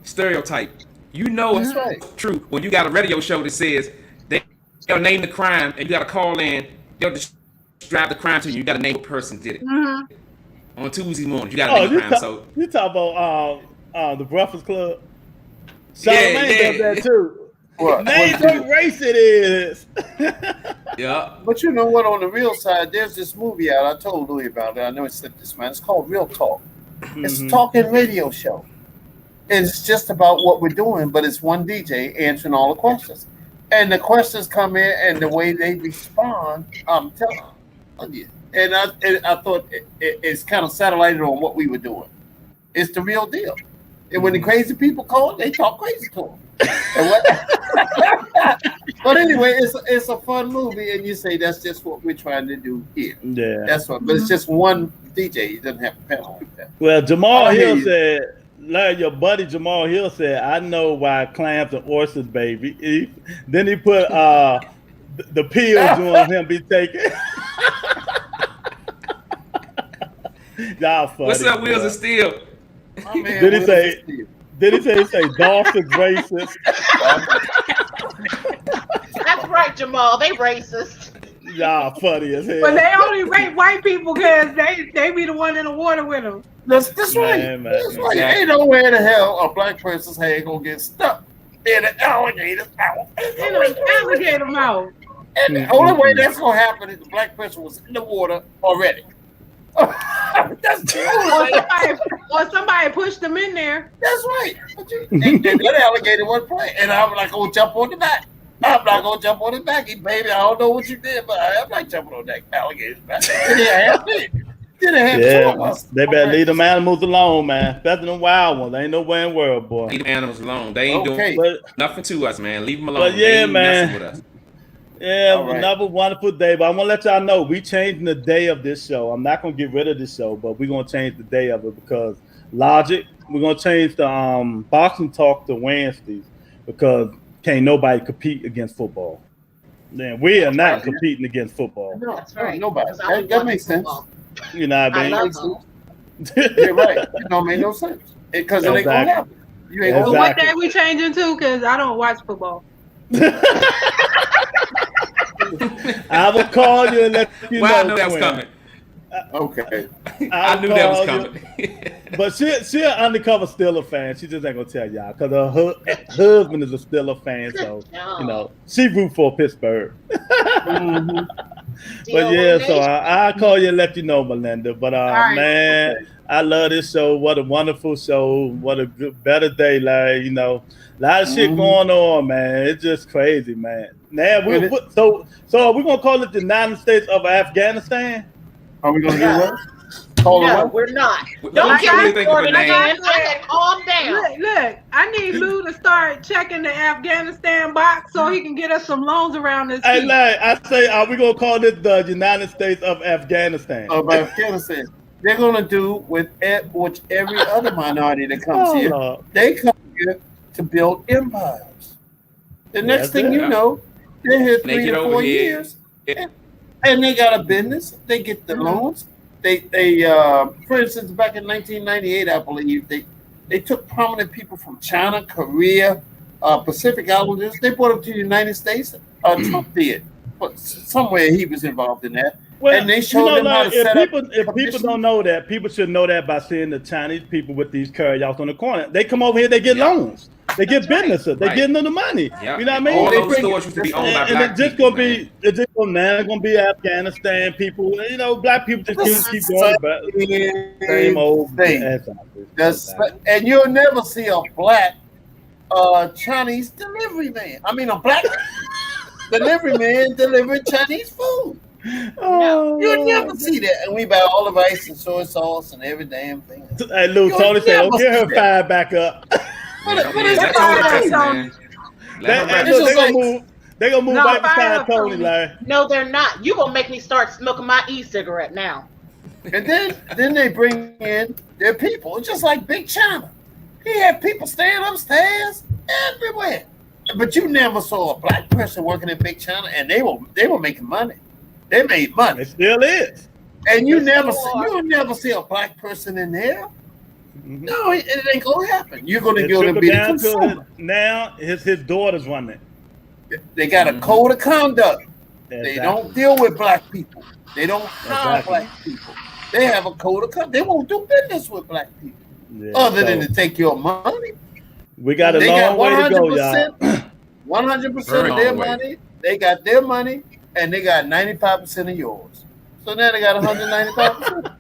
stereotype. You know it's That's right. true when you got a radio show that says they'll name the crime and you got to call in. They'll describe the crime to you. You got to name what person did it. Mm-hmm. On Tuesday morning, you got to Oh, name the you crime. talk, So you talk about the Breakfast Club. Yeah, Charlamagne yeah. does that too. What? Name what race it is. yeah, But you know what? On the real side, there's this movie out. I told Louis about it. I know it slipped this man. It's called Real Talk. It's a talking radio show. It's just about what we're doing, but it's one DJ answering all the questions. And the questions come in, and the way they respond, I'm telling you. And I thought it's kind of satellited on what we were doing. It's the real deal. And when the crazy people call, they talk crazy to them. But anyway, it's a fun movie, and you say that's just what we're trying to do here. Yeah. That's what. But it's just one DJ. He doesn't have a panel like that. Well, Jamal I hear Hill you. said, Larry, your buddy Jamal Hill said, I know why clams and oysters, baby. Then he put the pills you want him be taking. Y'all funny. what's up, Wheels boy. of Steel? My man Did he Will say- Smith. Did he say dolphins racist? That's right, Jamal. They racist. Y'all funny as hell. But they only rate white people because they be the one in the water with them. That's right. Man, That's man. right. Ain't no way in the hell a black person's hand gonna get stuck in an alligator's mouth. You know, alligator mouth. And the only way that's gonna happen is the black person was in the water already. That's the only way. Or somebody pushed them in there. That's right. And that alligator wasn't playing. And I'm not gonna jump on the back. I'm not gonna jump on his back, baby. I don't know what you did, but I'm not jumping on that alligator's back. Didn't have two of Yeah, us. they better leave them animals alone, man. Better than wild ones. Ain't nowhere in the world, boy. Leave the animals alone. They ain't Okay. doing But nothing to us, man. Leave them alone. But yeah, they ain't man. messing with us. yeah, All right. another wonderful day. But I want to let y'all know we changing the day of this show. I'm not gonna get rid of this show, but we're gonna change the day of it because Logic. We're gonna change the boxing talk to Wednesdays because can't nobody compete against football. Man, we are not competing against football. No, That's right. nobody. Because I That makes sense. football. You know what I I mean? love football. You're right. It don't make no sense because it ain't gonna Exactly. happen. You ain't Well, gonna what Exactly. day we changing to? Because I don't watch football. I will call you and let you Well, know. I knew that was Quinn. coming. Okay. I will knew that was call you. coming. But she an undercover Steeler fan. She just ain't gonna tell y'all because her husband is a Steeler fan, so you know she root for Pittsburgh. Mhm. But yeah, so I'll call you and let you know, Melinda. But right. man, I love this show. What a wonderful show. What a good, better day, like a lot of shit going on, man. It's just crazy, man. Now so are we gonna call it the United States of Afghanistan? Are we gonna do what? Call it No, what? we're not. What Don't you get think of a started name? again. I said calm down. Look, I need Lou to start checking the Afghanistan box so he can get us some loans around this Hey, seat. like I say, are we gonna call it the United States of Afghanistan? Of Afghanistan. They're gonna do with which every other minority that comes Oh, here. Lord. They come here to build empires. The next That's thing it. you know, they're here They 3 get to over 4 here. years, and they got a business. They get the loans. They for instance, back in 1998, I believe they took prominent people from China, Korea, Pacific Islanders. They brought them to the United States. Trump did, but somewhere he was involved in that. Well, And they showed them how to set up if people don't know that, people should know that by seeing the Chinese people with these carryouts on the corner. They come over here, they get loans, they get businesses, they get into the money. Yeah. You know what I mean? All They those bring stores it- used to be owned by And black it's just people, gonna be, it's just gonna be Afghanistan people. You know, black people just keep going back. Same old thing. And you'll never see a black Chinese delivery man. I mean, a black delivery man delivering Chinese food. Oh, You'll never see that. And we buy all the rice and soy sauce and every damn thing. Hey, Lou, You'll Tony said, never "Don't get her see that. fired back up." What is Let that? Tony rest, man. Let her Hey, rest. look, just they like- gonna move. They gonna move No, right fire beside up, Tony, Tony. like. No, they're not. You gonna make me start smoking my e-cigarette now. And then they bring in their people. It's just like Big China. He had people staying upstairs everywhere. But you never saw a black person working in Big China, and they were making money. They made money. It still is. And you'll Yes, never see a black person in there. Mhm. No, it ain't gonna happen. You're gonna It go to trickled be the down to consumer. now his daughters run it. They got a code of conduct. They Exactly. don't deal with black people. They don't hire Exactly. black people. They have a code of conduct. They won't do business with black people Yeah, other so than to take your money. we got a They long got way to go, y'all. 100% of Very their long way. money. They got their money, and they got 95% of yours. So now they got 195%.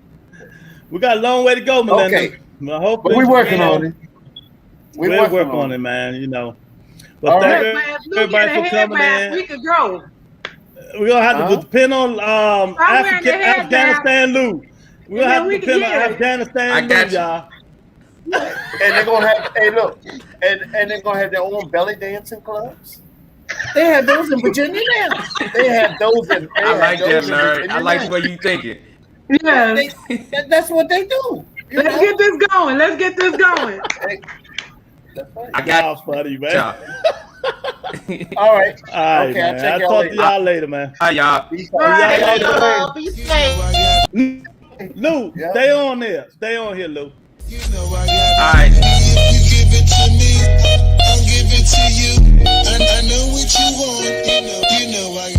We got a long way to go, Melinda. Okay. But hopefully, But we're working on it. We'll work on it, man. You know. But All thank right. Look, man, if Lou everybody get a for coming head in. we could grow. We're gonna have to Huh? depend on wearing the head Afghanistan Lou. We're gonna And then have we to can depend on get it. Afghanistan I Lou, got you. y'all. And they're gonna have, hey, look, and they're gonna have their own belly dancing clubs. They have those in Virginia now. They have those in. They I have like those that, in Larry. Virginia I like now. the way you thinking. Yeah. That's what they do. You Let's know? get this going. Let's get this going. Hey, that's right. I got Y'all funny, man. y'all. All right. All right, Okay, man. I'll check I'll y'all talk later. to y'all later, man. Hi, y'all. Peace All out. right. Y'all later. Y'all be safe. Lou, Yeah. stay on there. Stay on here, Lou. You know I got it. All right. If you give it to me, I'll give it to you. I know what you want. You know I